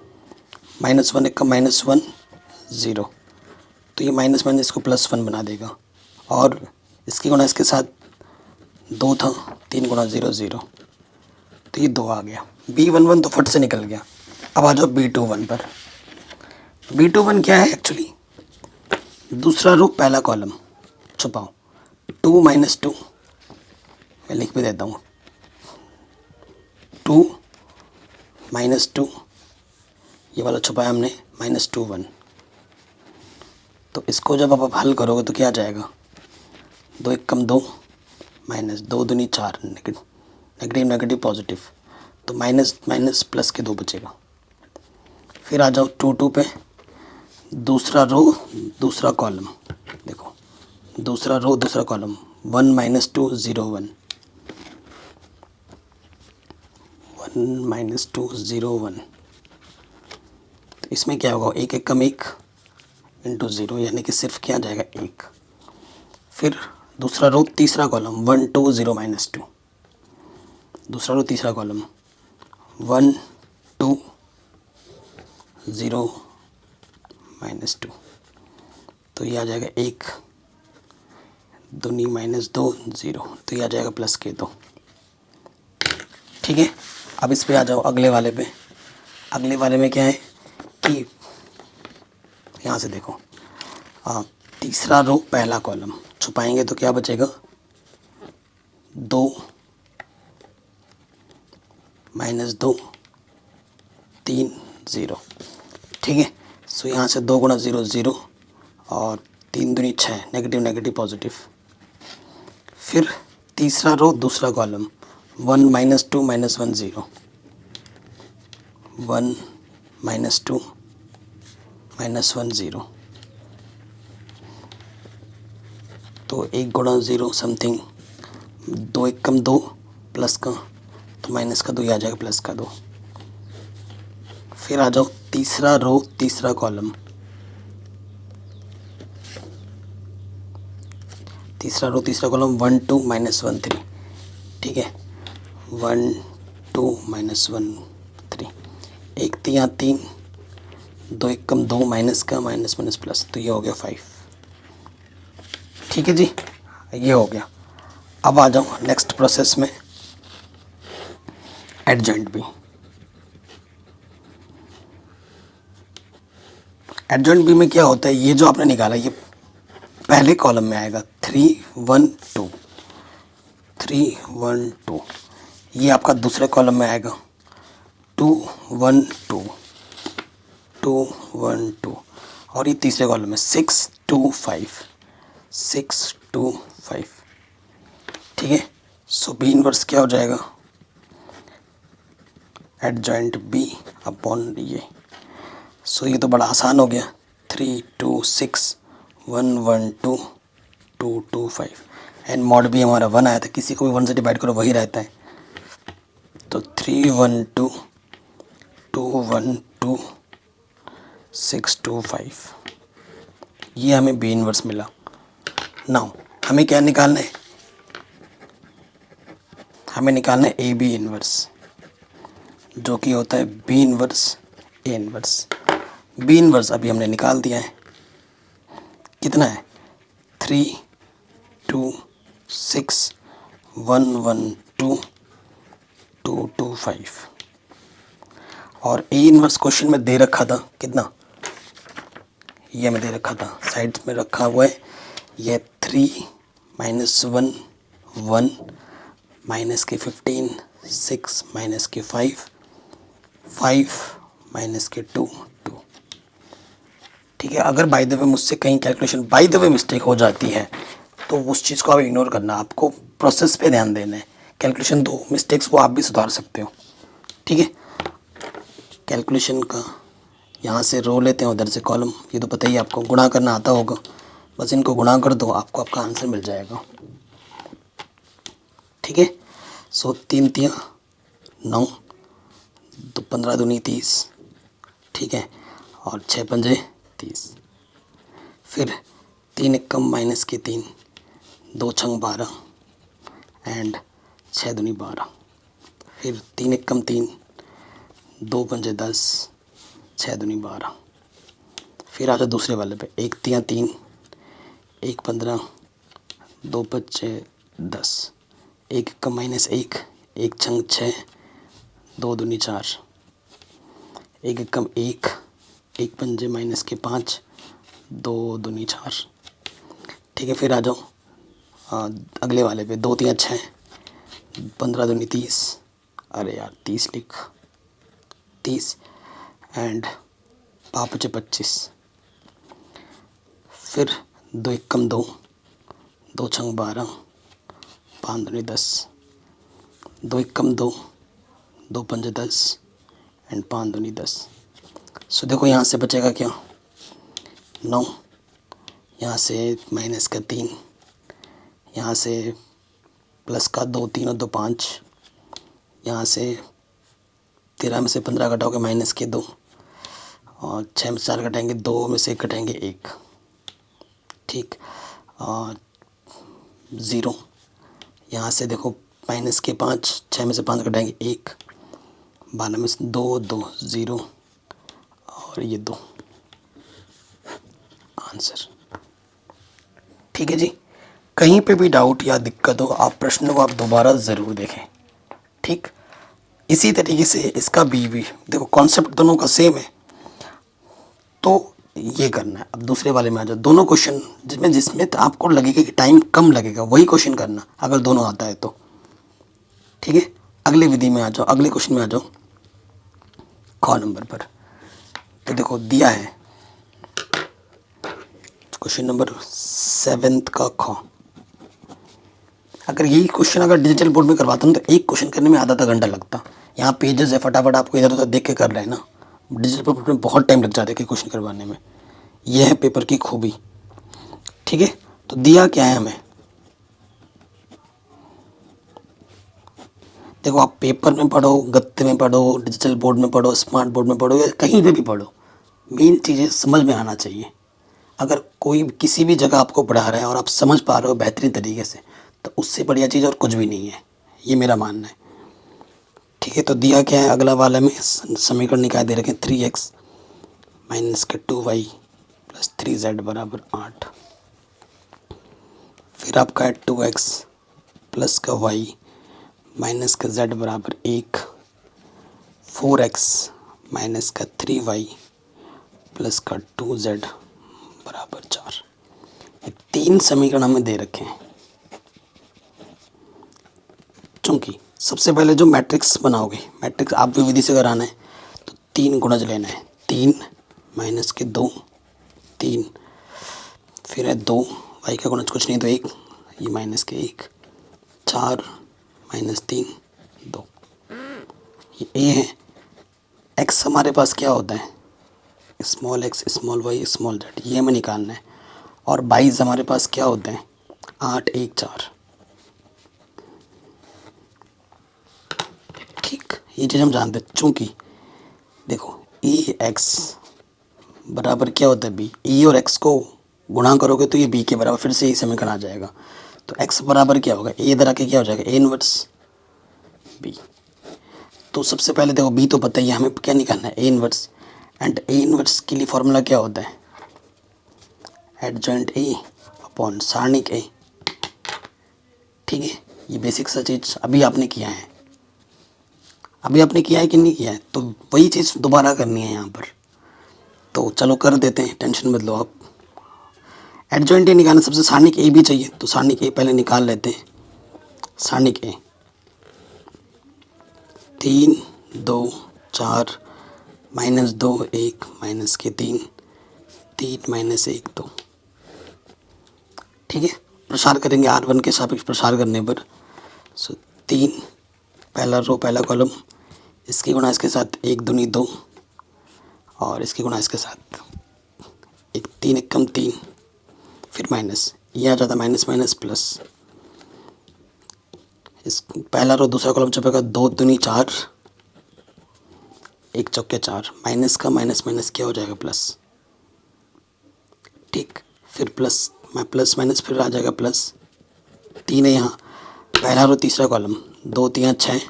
-1 1 कम -1 0, तो ये माइनस माइनस इसको +1 बना देगा। और इसकी गुणा इसके साथ 2 था, 3 गुणा 0 0, तो ये 2 आ गया। B11 तो फट से निकल गया। अब आ जाओ B21 पर। B21 क्या है एक्चुअली, दूसरा रो पहला कॉलम छुपाओ, 2 -2, मैं लिख भी देता हूँ, 2 -2, ये वाला छुपाया हमने, -2 1। तो इसको जब आप हल करोगे तो क्या आ जाएगा, 2 1 कम 2 -2 दूनी 4, नेगेटिव नेगेटिव पॉजिटिव, तो माइनस माइनस प्लस के 2 बचेगा। फिर आ जाओ 2 2 पे, दूसरा रो दूसरा कॉलम, देखो दूसरा रो दूसरा कॉलम, 1 -2 0 1, 1 -2 0 1। तो इसमें क्या होगा, 1 1 कम 1 इंटू 0, यानी कि सिर्फ क्या आ जाएगा 1। फिर दूसरा रो तीसरा कॉलम, 1 2 0 -2, दूसरा रो तीसरा कॉलम, 1 2 0 -2, तो ये आ जाएगा 1 दूनी -2 0, तो ये आ जाएगा प्लस के 2। ठीक है, अब इस पे आ जाओ अगले वाले पे। अगले वाले में क्या है कि यहाँ से देखो, तीसरा रो पहला कॉलम छुपाएंगे तो क्या बचेगा, 2 -2 3 0। ठीक है, सो यहाँ से 2 × 0 0 और 3 दूनी 6, नेगेटिव नेगेटिव पॉजिटिव। फिर तीसरा रो दूसरा कॉलम 1 -2 -1 0, 1 -2 -1 0। तो 1 × 0 समथिंग, 2 1 कम 2 प्लस का, तो माइनस का 2 ही आ जाएगा, प्लस का 2। फिर आ जाओ तीसरा रो तीसरा कॉलम, तीसरा रो तीसरा कॉलम 1 2 -1 3। ठीक है, 1 2 -1 3, 1 3 3, 2 1 कम 2 माइनस का, माइनस माइनस प्लस, तो ये हो गया 5। ठीक है जी, ये हो गया। अब आ जाओ नेक्स्ट प्रोसेस में, एडजॉइंट बी। एडजॉइंट बी में क्या होता है, ये जो आपने निकाला ये पहले कॉलम में आएगा, 3 1 2, 3 1 2। ये आपका दूसरे कॉलम में आएगा, 2 1 2, 2 1 2। और ये तीसरे कॉलम में 6 2 5, 6 2 5। ठीक है, सो बी इनवर्स क्या हो जाएगा, एडजॉइंट बी अपॉन ये। सो ये तो बड़ा आसान हो गया, 3 2 6 1 1 2 2 2 5। एंड मॉड भी हमारा 1 आया था, किसी को भी 1 से डिवाइड करो वही रहता है। तो 3 1 2 2 1 2 6 2 5, ये हमें बी इनवर्स मिला। नाउ हमें क्या निकालना है, हमें निकालना है ए बी इनवर्स, जो कि होता है B inverse A inverse. B inverse अभी हमने निकाल दिया है, कितना है, 3 2 6 1 1 2 2 2 5। और ए इनवर्स क्वेश्चन में दे रखा था कितना, ये हमें दे रखा था, साइड में रखा हुआ है ये 3 -1 1 माइनस के 15 6 माइनस के 5 5 माइनस के 2 2। ठीक है, अगर बाय द वे मुझसे कहीं calculation by the way mistake हो जाती है तो उस चीज़ को आप इग्नोर करना, आपको प्रोसेस पे ध्यान देना है। कैलकुलेशन दो मिस्टेक्स को आप भी सुधार सकते हो। ठीक है, कैलकुलेशन का यहाँ से रो लेते हैं, उधर से कॉलम, ये तो पता ही आपको गुणा करना आता होगा, बस इनको गुणा कर दो, आपको आपका आंसर मिल जाएगा। ठीक है, सो 3 3 9, 15 दूनी 30। ठीक है, और 6 पंजे 30। फिर 3 एकम माइनस के 3, 2 छंग 12 एंड 6 दूनी 12। फिर 3 एकम 3, 2 पंजे 10, 6 दूनी 12। फिर आ जाओ दूसरे वाले पे, 1 3 3, 1 15, 2 पच्चे 10, 1 एकम माइनस 1, 1 छंग 6, 2 दूनी 4, 1 एकम 1, 1 पंजे माइनस के 5, 2 दूनी 4। ठीक है, फिर आ जाओ अगले वाले पे, 2 3 6, 15 दूनी 30, अरे यार 30 लिख, 30 एंड 5 पचे 25। फिर 2 एकम 2, 2 छंग 12, 5 दूनी 10, 2 एकम 2, 2 पंजे 10 एंड 5 दूनी 10। सो देखो यहाँ से बचेगा क्या, 9, यहाँ से माइनस का 3, यहाँ से प्लस का 2 3 और 2 5, यहाँ से 13 में से 15 घटाओगे माइनस के 2, और 6 में से 4 घटाएंगे 2 में से 1 घटाएंगे 1। ठीक, और 0, यहाँ से देखो माइनस के 5, 6 में से 5 घटाएंगे 1, 12 में से 2 2 0 और ये 2 आंसर। ठीक है जी, कहीं पे भी डाउट या दिक्कत हो आप प्रश्न को आप दोबारा ज़रूर देखें। ठीक, इसी तरीके से इसका भी देखो कॉन्सेप्ट दोनों का सेम है, तो ये करना है। अब दूसरे वाले में आ जाओ, दोनों क्वेश्चन जिसमें जिसमें तो आपको लगेगा कि टाइम कम लगेगा वही क्वेश्चन करना, अगर दोनों आता है तो। ठीक है, अगली विधि में आ जाओ, अगले क्वेश्चन में आ जाओ, ख नंबर पर। तो देखो दिया है क्वेश्चन नंबर 7 का ख। अगर यही क्वेश्चन अगर डिजिटल बोर्ड में करवाता हूँ तो एक क्वेश्चन करने में आधा घंटा लगता। यहाँ पेजेस है, फटाफट आपको इधर उधर देख के कर रहे हैं ना। डिजिटल बोर्ड में बहुत टाइम लग जाता है क्वेश्चन करवाने में। यह है पेपर की खूबी। ठीक है, तो दिया क्या है हमें, देखो आप पेपर में पढ़ो, गत्ते में पढ़ो, डिजिटल बोर्ड में पढ़ो, स्मार्ट बोर्ड में पढ़ो, या कहीं पे भी पढ़ो, मेन चीज़ें समझ में आना चाहिए। अगर कोई किसी भी जगह आपको पढ़ा रहा है और आप समझ पा रहे हो बेहतरीन तरीके से, तो उससे बढ़िया चीज़ और कुछ भी नहीं है, ये मेरा मानना है। ठीक है, तो दिया क्या है अगला वाले में, समीकरण निकाल दे रखे हैं 3x माइनस के 2y प्लस 3z बराबर 8। फिर आपका है 2x प्लस का y माइनस का z बराबर 1, 4x माइनस का 3y प्लस का 2z बराबर 4। ये 3 समीकरण हमें दे रखे हैं। चूँकि सबसे पहले जो मैट्रिक्स बनाओगे, मैट्रिक्स आप भी विधि से कराना है, तो 3 गुणज लेना है। 3 माइनस के 2, 3, फिर है 2, y का गुणज कुछ नहीं तो 1, ये माइनस के 1, 4 माइनस 3, 2। ये ए है। x हमारे पास क्या होता है, small x small y small z, ये हमें निकालना है। और 22 हमारे पास क्या होते हैं, 8, 1, 4। ठीक, ये चीज़ हम जानते हैं। चूँकि देखो ए एक्स बराबर क्या होता है बी, ई और एक्स को गुणा करोगे तो ये बी के बराबर फिर से ई समीकरण आ जाएगा। तो एक्स बराबर क्या होगा, ए इधर आके क्या हो जाएगा, ए इनवर्स बी। तो सबसे पहले देखो बी तो पता ही है, हमें क्या निकालना है, A inverse. And A inverse के लिए फॉर्मूला क्या होता है, एडजॉइंट ए अपॉन सारणिक ए। ठीक है, ये बेसिक सा चीज़ अभी आपने किया है, अभी आपने किया है कि नहीं किया है, तो वही चीज़ दोबारा करनी है यहाँ पर। तो चलो कर देते हैं, टेंशन मत लो आप। एडजॉइंट ए निकालना, सबसे सारणिक ए भी चाहिए, तो सारणिक ए पहले निकाल लेते हैं। सारणिक ए 3, 2, 4 माइनस 2, 1 माइनस के 3, 3 माइनस 1, 2। ठीक है, प्रसार करेंगे R1 के सापेक्ष प्रसार करने पर। सो 3 पहला रो पहला कॉलम, इसकी गुणा इसके साथ 1 दूनी 2, और इसकी गुणा इसके साथ 1, 3 1 कम 3, फिर माइनस, ये आ जाता माइनस माइनस प्लस। इस पहला रो दूसरा कॉलम छपेगा 2 दूनी 4, 1 चौके 4, माइनस का माइनस माइनस क्या हो जाएगा प्लस। ठीक, फिर प्लस प्लस माइनस फिर आ जाएगा प्लस। 3 है यहाँ, पहला रो तीसरा कॉलम 2 3 6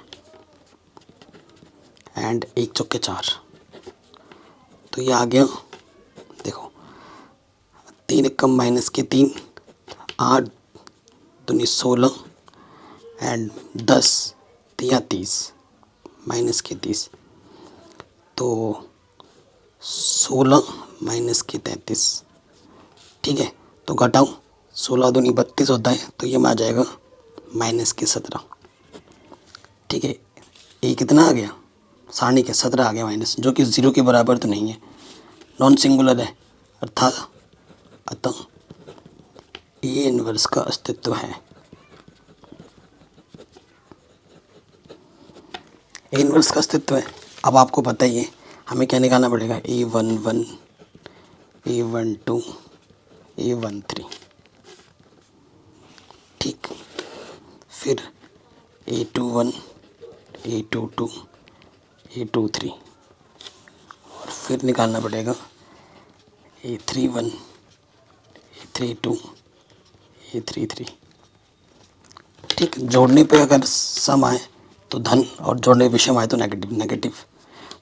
एंड 1 चौके 4, तो ये आ गया। देखो 3 1 कम माइनस के 3, 8 दूनी 16 एंड 10 3 30 माइनस के 30, तो 16 माइनस के 33। ठीक है, तो घटाओ, 16 दूनी 32 होता है, तो ये में आ जाएगा माइनस के 17। ठीक है, ये कितना आ गया, सारणी के 17 आ गया माइनस, जो कि 0 के बराबर तो नहीं है, नॉन सिंगुलर है, अर्थात अतः ए इनवर्स का अस्तित्व है। ए इनवर्स का अस्तित्व है। अब आपको पता ही है हमें क्या निकालना पड़ेगा, A11, A12, A13। ठीक, फिर A21, A22, A23, और फिर निकालना पड़ेगा A31, A32, A33। ठीक, जोड़ने पे अगर सम आए तो धन, और जोड़ने विषम आए तो negative negative,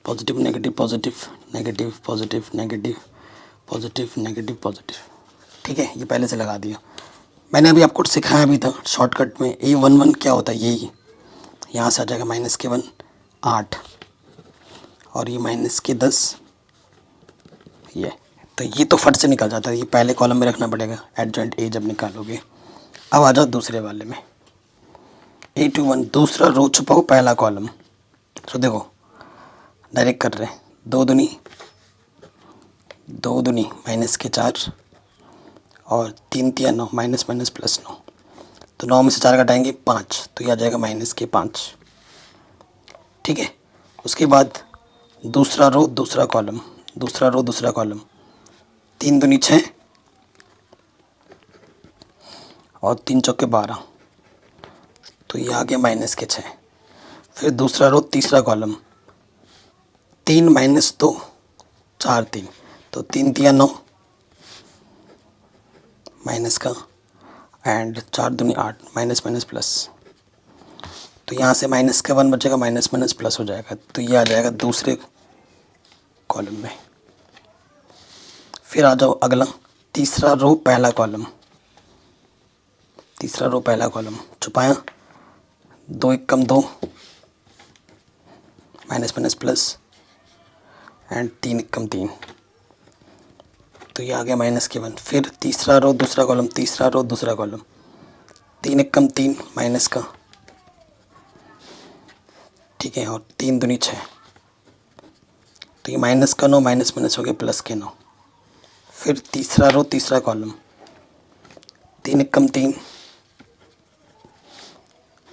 positive negative positive, negative positive negative, positive negative positive. ठीक है, ये पहले से लगा दिया मैंने, अभी आपको सिखाया भी था शॉर्टकट में। A11 क्या होता है, यही यहाँ से आ जाएगा माइनस के 1 8, और ये माइनस के 10, ये तो ये तो फट से निकल जाता है, ये पहले कॉलम में रखना पड़ेगा एडजॉइंट ए जब निकालोगे। अब आ जाओ दूसरे वाले में, 8 1 दूसरा रो छुपाओ पहला कॉलम। तो देखो डायरेक्ट कर रहे हैं, 2 दूनी माइनस के 4 और 3 तिया 9 माइनस माइनस प्लस 9। तो 9 में से 4 घटाएंगे 5, तो ये आ जाएगा माइनस के 5। ठीक है। उसके बाद दूसरा रो दूसरा कॉलम, 3 दूनी 6 और 3 चौके 12, तो ये आ गया माइनस के 6। फिर दूसरा रो तीसरा कॉलम, 3 माइनस 2 4 3, तो 3 तिया 9 माइनस का एंड 4 दूनी 8 माइनस माइनस प्लस। तो यहाँ से माइनस का 1 बचेगा, माइनस माइनस प्लस हो जाएगा, तो ये आ जाएगा दूसरे कॉलम में। फिर आ जाओ अगला, तीसरा रो पहला कॉलम छुपाया, 2 1 कम 2 माइनस माइनस प्लस एंड 3 1 कम 3, तो ये आ गया माइनस के 1। फिर तीसरा रो दूसरा कॉलम, 3 1 कम 3 माइनस का, ठीक है, और 3 दूनी 6, तो ये माइनस का 9 माइनस माइनस हो गया प्लस के 9। फिर तीसरा रो तीसरा कॉलम, 3 1 कम 3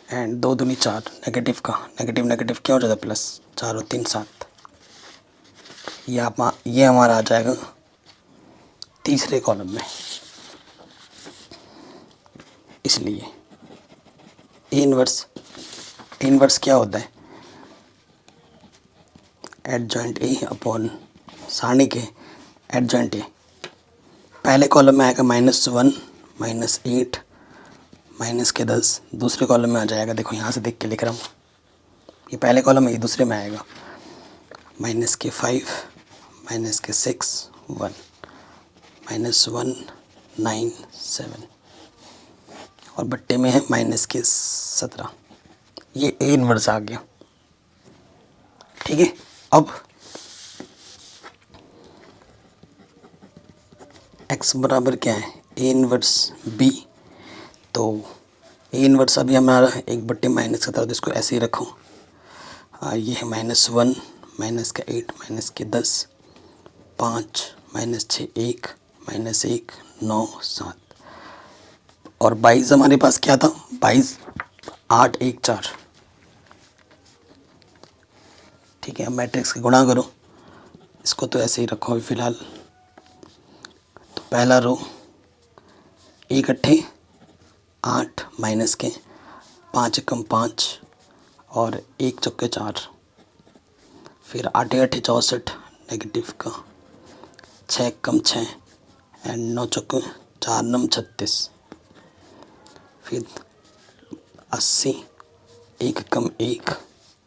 एंड 2 दूनी 4 नेगेटिव का, नेगेटिव क्या हो जाता है प्लस, 4 और 3 7। ये हमारा आ जाएगा तीसरे कॉलम में। इसलिए ए इनवर्स क्या होता है, एडजॉइंट ए अपॉन सारणी के एडजॉइंट ए। पहले कॉलम में आएगा -1 -8 माइनस के 10, दूसरे कॉलम में आ जाएगा, देखो यहाँ से देख के लिख रहा हूँ, ये पहले कॉलम है, ये दूसरे में आएगा -5 -6 1 -1 9 7 और बट्टे में है -17। ये ए इनवर्स आ गया। ठीक है। अब x बराबर क्या है, ए इनवर्स बी। तो ए इनवर्स अभी हमारा 1/-17, तो इसको ऐसे ही रखो। ये है -1 -8 -10 5 -6 1 -1 9 7 और 22 हमारे पास क्या था, 22 8 1 4। ठीक है। अब मैट्रिक्स का गुणा करो, इसको तो ऐसे ही रखो अभी फ़िलहाल। तो पहला रो 1 अट्ठे 8 माइनस के 5 एकम 5 और 1 चौके 4, फिर 8 अट्ठे 64 नेगेटिव का, 6 कम 6 एंड 9 चौके 4 9 36, फिर 80 1 कम 1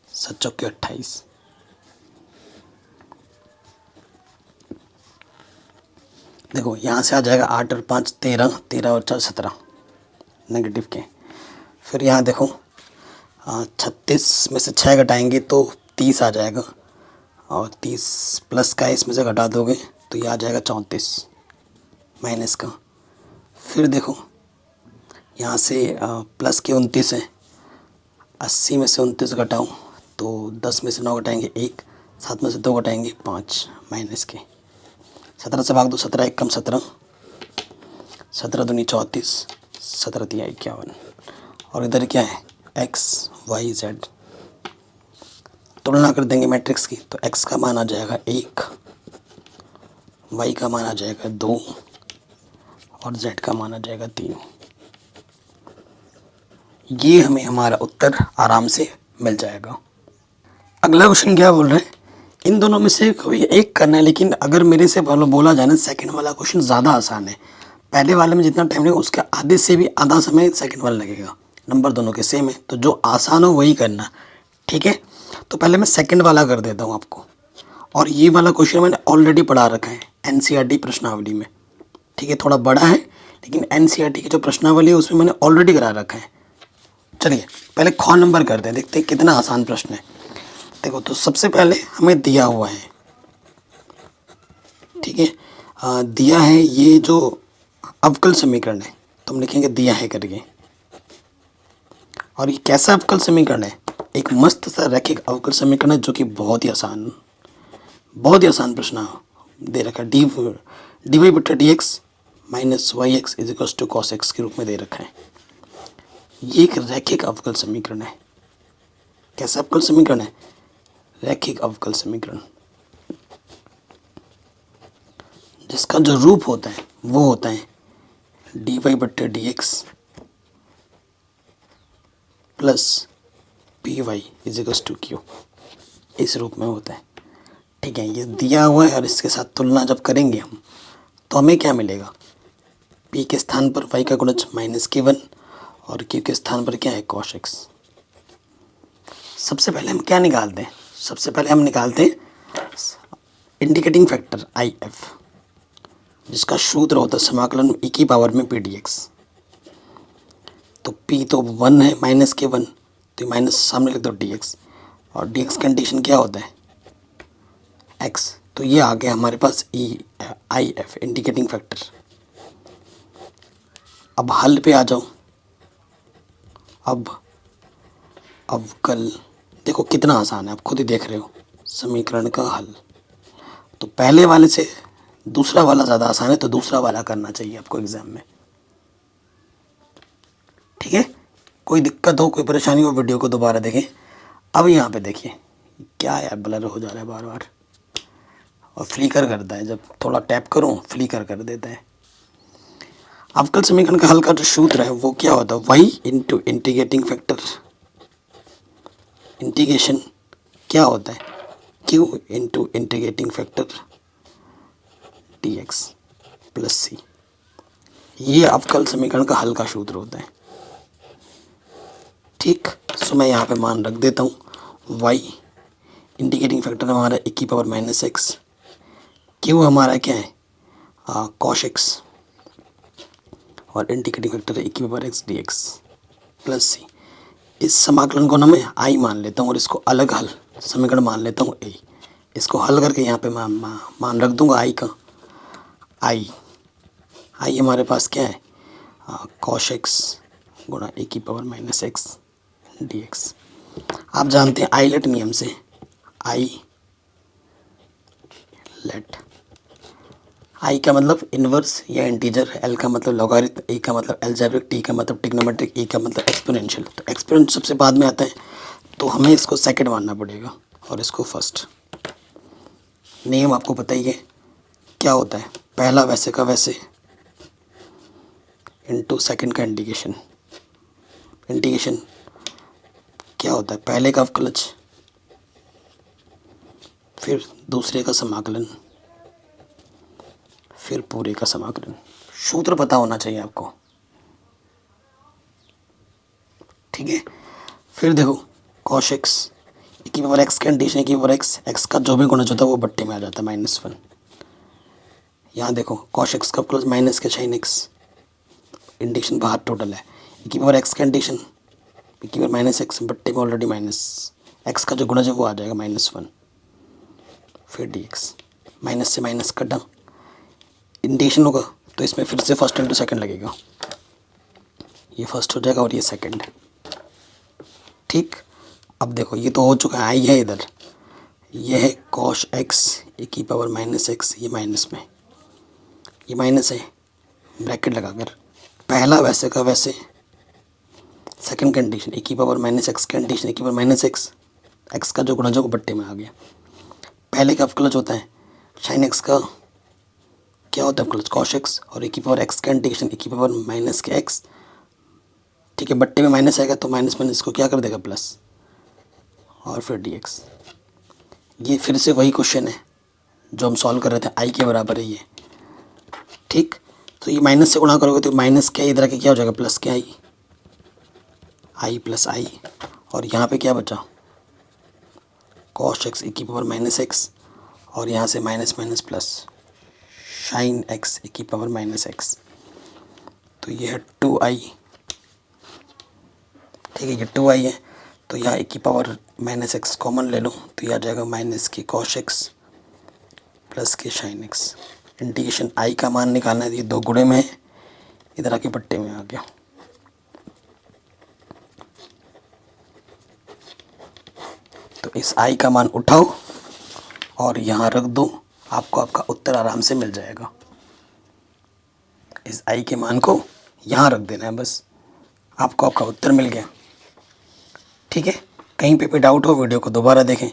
7 चौके 28। देखो यहाँ से आ जाएगा 8 और 5 13 13 और 4 17 नेगेटिव के। फिर यहाँ देखो 36 में से 6 घटाएंगे तो 30 आ जाएगा और 30 प्लस का इसमें से घटा दोगे तो ये आ जाएगा 34 माइनस का। फिर देखो यहाँ से प्लस के 29 है, 80 में से 29 घटाओ तो 10 में से 9 घटाएंगे 1, 7 में से 2 घटाएंगे 5 माइनस के। 17 से भाग दो, 17 1 कम 17, 17 दूनी 34, 17 तिया 51 और इधर क्या है x y z। तुलना कर देंगे मैट्रिक्स की तो x का मान आ जाएगा 1, y का मान आ जाएगा 2 और z का मान आ जाएगा 3। ये हमें हमारा उत्तर आराम से मिल जाएगा। अगला क्वेश्चन क्या बोल रहे हैं, इन दोनों में से कोई एक करना है, लेकिन अगर मेरे से बोला जाए ना सेकंड वाला क्वेश्चन ज़्यादा आसान है। पहले वाले में जितना टाइम लगेगा उसके आधे से भी आधा समय सेकंड वाला लगेगा, नंबर दोनों के सेम है, तो जो आसान हो वही करना। ठीक है। तो पहले मैं सेकंड वाला कर देता हूँ आपको, और ये वाला क्वेश्चन मैंने ऑलरेडी पढ़ा रखा है NCERT प्रश्नावली में। ठीक है, थोड़ा बड़ा है लेकिन NCERT की जो प्रश्नावली है उसमें मैंने ऑलरेडी करा रखा है। चलिए पहले ख नंबर करते हैं, देखते हैं कितना आसान प्रश्न है। देखो तो सबसे पहले हमें दिया हुआ है, ठीक है, दिया है ये जो अवकल समीकरण है, तो हम लिखेंगे दिया है करके। और ये कैसा अवकल समीकरण है? एक मस्त सा रैखिक अवकल समीकरण है, जो कि बहुत ही आसान प्रश्न दे रखा है। डी वाई बटा D x minus Y X is equals to cos X के रूप में दे रखा है। ये एक रैखिक अवकल समीकरण है। कैसा अवकल समीकरण है? रैखिक अवकल समीकरण, जिसका जो रूप होता है वो होता है डी वाई बटे D x plus P Y is equals to Q, इस रूप में होता है। ठीक है, ये दिया हुआ है और इसके साथ तुलना जब करेंगे हम, तो हमें क्या मिलेगा? पी के स्थान पर वाई का गुणज माइनस के वन और क्यू के स्थान पर क्या है? Cos x. सबसे पहले हम क्या निकालते हैं? सबसे पहले हम निकालते हैं इंडिकेटिंग फैक्टर आई एफ, जिसका सूत्र होता है समाकलन ई की पावर में पी डी एक्स। तो पी तो वन है, माइनस के वन, तो माइनस सामने लिख दो डी एक्स, और डी एक्स कंडीशन क्या होता है? एक्स। तो ये आ गया हमारे पास ई आई एफ इंडिकेटिंग फैक्टर। अब हल पे आ जाओ। अब अवकल देखो कितना आसान है, आप खुद ही देख रहे हो। समीकरण का हल तो पहले वाले से दूसरा वाला ज़्यादा आसान है, तो दूसरा वाला करना चाहिए आपको एग्जाम में। ठीक है, कोई दिक्कत हो, कोई परेशानी हो, वीडियो को दोबारा देखें। अब यहाँ पे देखिए क्या है, ब्लर हो जा रहा है बार बार और फ्लिकर करता है। जब थोड़ा टैप करूँ फ्लिकर कर देता है। अवकल समीकरण का हल का जो सूत्र है वो क्या होता है? Y into integrating factor, integration क्या होता है? Q into integrating factor d x plus c. ये अवकल समीकरण का हल का सूत्र होता है। ठीक, सो मैं यहाँ पे मान रख देता हूँ। वाई इंटीग्रेटिंग फैक्टर हमारा e की पावर माइनस एक्स, क्यू हमारा क्या है? कॉस एक्स, और इंटीग्रेटिंग फैक्टर e की power x d x plus c. इस समाकलन को ना मैं आई मान लेता हूँ और इसको अलग हल समीकरण मान लेता हूँ ए। इसको हल करके यहाँ पे मान रख दूंगा आई का। आई हमारे पास क्या है? कॉस एक्स गुणा ए की power minus x d x. आप जानते हैं आईलेट नियम से, आई लेट, आई का मतलब इन्वर्स या इंटीजर, एल का मतलब लॉगरिथम, ए का मतलब अलजेब्रिक, टी का मतलब ट्रिग्नोमेट्रिक, ई का मतलब एक्सपोनेंशियल। तो एक्सपोनेंशियल सबसे बाद में आता है, तो हमें इसको सेकंड मानना पड़ेगा और इसको फर्स्ट। नियम आपको पता ही है क्या होता है? पहला वैसे का वैसे इनटू सेकंड का इंटीग्रेशन। इंटीग्रेशन क्या होता है? पहले का अवकलज फिर दूसरे का समाकलन फिर पूरे का समाकलन। सूत्र पता होना चाहिए आपको। ठीक है, फिर देखो कॉस एक्स e की पावर एक्स कंडीशन, e की पावर एक्स का जो भी गुणज होता है वो बट्टे में आ जाता है माइनस वन। यहाँ देखो कॉस एक्स का प्लस माइनस के साइन एक्स, इंडिकेशन बाहर टोटल है। e की पावर एक्स कंडीशन, e की पावर माइनस एक्स, बट्टे में ऑलरेडी माइनस एक्स का जो गुणज है वो आ जाएगा माइनस वन, फिर डी एक्स। माइनस से माइनस कटा, इंडिकेशन होगा तो इसमें फिर से फर्स्ट इंटू सेकंड लगेगा। ये फर्स्ट हो जाएगा और ये सेकंड। ठीक, अब देखो ये तो हो चुका है, आई है इधर, ये है कॉस एक्स e की पावर माइनस एक्स, ये माइनस में, ये माइनस है, ब्रैकेट लगाकर पहला वैसे का वैसे, सेकंड कंडीशन e की power minus x condition, e की पावर माइनस एक्स, एक्स का जो गुणज वो बट्टे में आ गया। पहले का अवकलज होता है साइन एक्स का क्या होता है अवकलज? कॉस एक्स, और e की पावर एक्स कंडीशन, e की पावर माइनस के एक्स। ठीक है, बट्टे में माइनस आएगा तो माइनस माइनस इसको क्या कर देगा? प्लस, और फिर डी एक्स। ये फिर से वही क्वेश्चन है जो हम सॉल्व कर रहे थे, आई के बराबर है ये। ठीक, तो ये माइनस से गुणा करोगे तो माइनस क्या इधर के क्या हो जाएगा? प्लस के आई प्लस आई, और यहाँ पे क्या बचा? कॉस एक्स e की पावर माइनस एक्स, और यहाँ से minus minus plus sine x e की पावर माइनस एक्स। तो ये है 2i। ठीक है, ये 2i है, तो यहाँ e की पावर माइनस एक्स कॉमन ले लो तो ये आ जाएगा माइनस की कॉस एक्स प्लस के साइन एक्स। इंटीग्रेशन आई का मान निकालना है, ये 2 गुणे में है, इधर आके पट्टे में आ गया। तो इस आई का मान उठाओ और यहाँ रख दो, आपको आपका उत्तर आराम से मिल जाएगा। इस आई के मान को यहाँ रख देना है, बस आपको आपका उत्तर मिल गया। ठीक है, कहीं पे डाउट हो वीडियो को दोबारा देखें।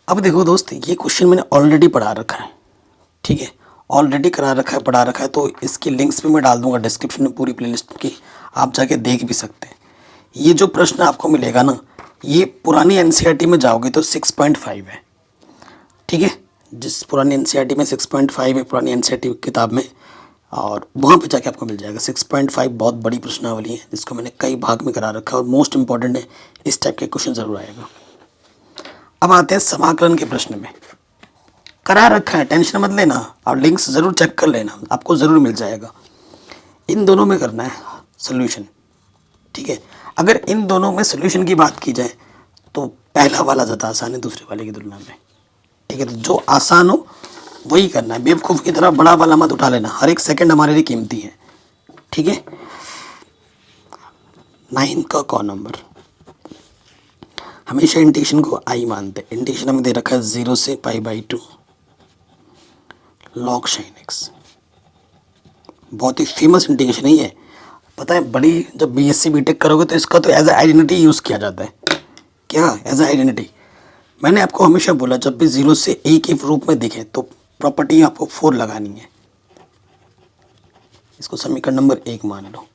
अब देखो दोस्त, ये क्वेश्चन मैंने ऑलरेडी पढ़ा रखा है। ठीक है, ऑलरेडी करा रखा है, पढ़ा रखा है, तो इसकी लिंक्स भी मैं डाल दूंगा डिस्क्रिप्शन में, पूरी प्लेलिस्ट की, आप जाके देख भी सकते हैं। ये जो प्रश्न आपको मिलेगा ना, ये पुरानी एनसीईआरटी में जाओगे तो 6.5 है। ठीक है, जिस पुरानी एनसीईआरटी में 6.5 है, पुरानी एनसीईआरटी किताब में, और वहाँ पे जाके आपको मिल जाएगा 6.5। बहुत बड़ी प्रश्नावली है जिसको मैंने कई भाग में करा रखा है और मोस्ट इंपॉर्टेंट है, इस टाइप के क्वेश्चन ज़रूर आएगा। अब आते हैं समाकलन के प्रश्न में। करा रखा है, टेंशन मत लेना, और लिंक्स ज़रूर चेक कर लेना, आपको ज़रूर मिल जाएगा। इन दोनों में करना है सोल्यूशन। ठीक है, अगर इन दोनों में सोल्यूशन की बात की जाए तो पहला वाला ज़्यादा आसान है दूसरे वाले की तुलना में। ठीक है, तो जो आसान हो वही करना है, बेवकूफ़ की तरह बड़ा वाला मत उठा लेना, हर एक सेकंड हमारे लिए कीमती है। ठीक है, 9 का कौन नंबर, हमेशा इंटीग्रेशन को आई मानते हैं। इंटीग्रेशन हमें दे रखा है 0 से π/2 log sin x। बहुत ही फेमस इंटीग्रेशन ही है, पता है। बड़ी जब बीएससी बीटेक करोगे तो इसका तो एज ए आइडेंटिटी यूज़ किया जाता है। क्या, एज ए आइडेंटिटी। मैंने आपको हमेशा बोला, जब भी 0 से a के रूप में दिखे तो प्रॉपर्टी आपको 4 लगानी है। इसको समीकरण नंबर 1 मान लो,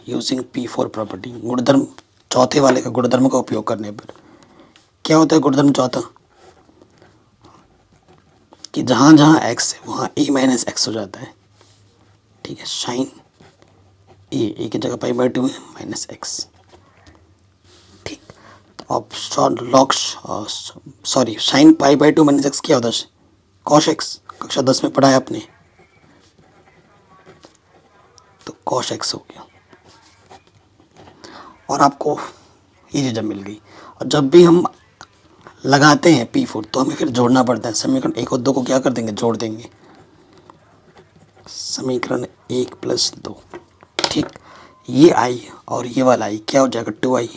यूजिंग P4 प्रॉपर्टी। गुणधर्म चौथे वाले का गुणधर्म का उपयोग करने पर क्या होता है गुणधर्म चौथा, कि जहाँ जहाँ x है वहाँ a माइनस एक्स हो जाता है। ठीक है, साइन ए की जगह π/2 है माइनस एक्स। ठीक, तो अब लॉग साइन π/2 माइनस एक्स क्या होता है, कॉश एक्स। कक्षा 10 में पढ़ा है आपने, तो कॉश एक्स हो गया। और आपको ये चीज़ मिल गई। और जब भी हम लगाते हैं P4 तो हमें फिर जोड़ना पड़ता है। समीकरण 1 और 2 को क्या कर देंगे, जोड़ देंगे। समीकरण 1 + 2। ठीक, ये आई और ये वाला आई क्या हो जाएगा, 2i।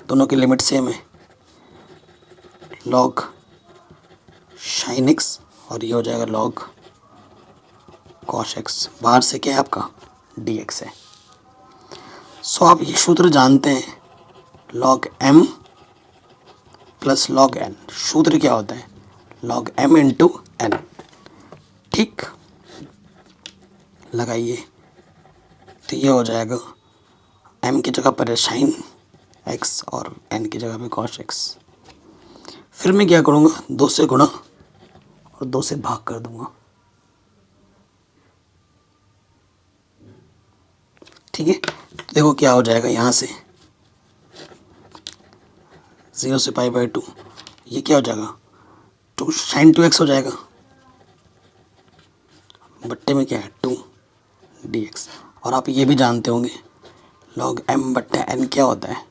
दोनों की लिमिट सेम है, log sin x, और ये हो जाएगा log cos x। बाहर से क्या है आपका dx है। सो आप ये सूत्र जानते हैं, log m + log n। सूत्र क्या होता है, log m × n। ठीक, लगाइए, तो ये हो जाएगा m की जगह पर है sin x और n की जगह पे cos x। फिर मैं क्या करूँगा, 2 से गुणा और 2 से भाग कर दूंगा। ठीक है, तो देखो क्या हो जाएगा, यहाँ से 0 से π/2, ये क्या हो जाएगा, 2 sin 2x हो जाएगा, बट्टे में क्या है 2 dx। और आप ये भी जानते होंगे log m/n क्या होता है,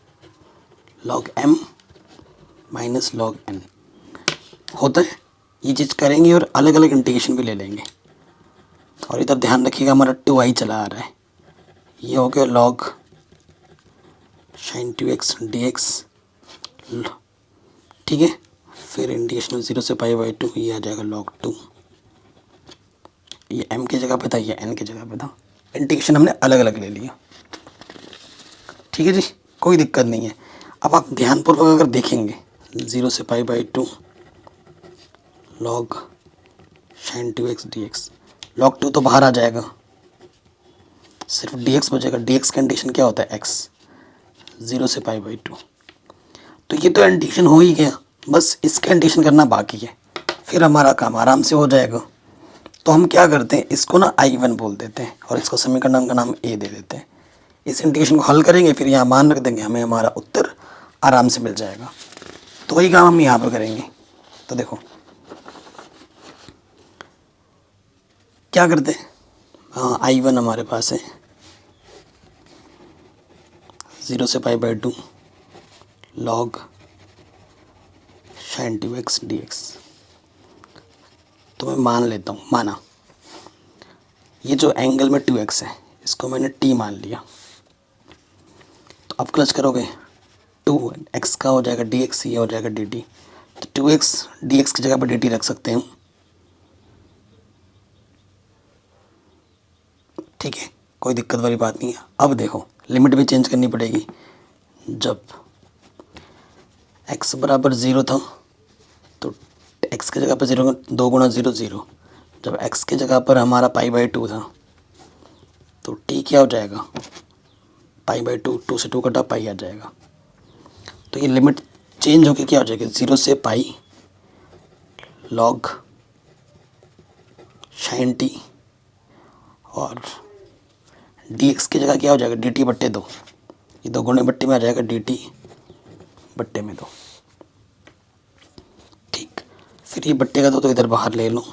log m - log n होता है। ये चीज़ करेंगे और अलग अलग इंटीग्रेशन भी ले लेंगे। और इधर ध्यान रखिएगा, हमारा 2i चला आ रहा है, ये हो गया log sin 2x dx। ठीक है, फिर इंटीग्रेशन 0 से π/2, ये आ जाएगा log 2। ये m की जगह पे था, ये n की जगह पे था। इंटीग्रेशन हमने अलग अलग ले लिया। ठीक है जी, कोई दिक्कत नहीं है। अब आप ध्यानपूर्वक अगर देखेंगे, 0 से π/2 log sin 2x dx, log 2 तो बाहर आ जाएगा, सिर्फ dx बचेगा। dx का इंटीग्रेशन क्या होता है, x। 0 से π/2, तो ये तो इंटीग्रेशन हो ही गया, बस इसका इंटीग्रेशन करना बाकी है, फिर हमारा काम आराम से हो जाएगा। तो हम क्या करते हैं, इसको ना I1 बोल देते हैं और इसको समीकरण का नाम A दे देते हैं। इस इंटीग्रेशन को हल करेंगे, फिर यहाँ मान रख देंगे, हमें हमारा उत्तर आराम से मिल जाएगा। तो वही काम हम यहाँ पर करेंगे। तो देखो क्या करते हैं, हाँ I1 हमारे पास है 0 से π/2 log sin 2x dx। तो मैं मान लेता हूँ, माना ये जो एंगल में 2x है इसको मैंने t मान लिया। तो अब क्लच करोगे 2x का हो जाएगा dx, ये हो जाएगा dt। तो 2x dx की जगह पर dt रख सकते हैं हम, ठीक है, कोई दिक्कत वाली बात नहीं है। अब देखो लिमिट भी चेंज करनी पड़ेगी। जब x बराबर 0 था तो x की जगह पर 0, 2 गुणा 0 0। जब x की जगह पर हमारा π/2 था तो t क्या हो जाएगा, π/2, 2 से 2 कटा पाई आ जाएगा। तो ये लिमिट चेंज होकर क्या हो जाएगी, 0 से पाई log sin t, और dx की जगह क्या हो जाएगा dt/2, ये 2 गुणे बट्टे में आ जाएगा dt/2। ठीक, फिर ये बट्टे का 2 तो इधर बाहर ले लो,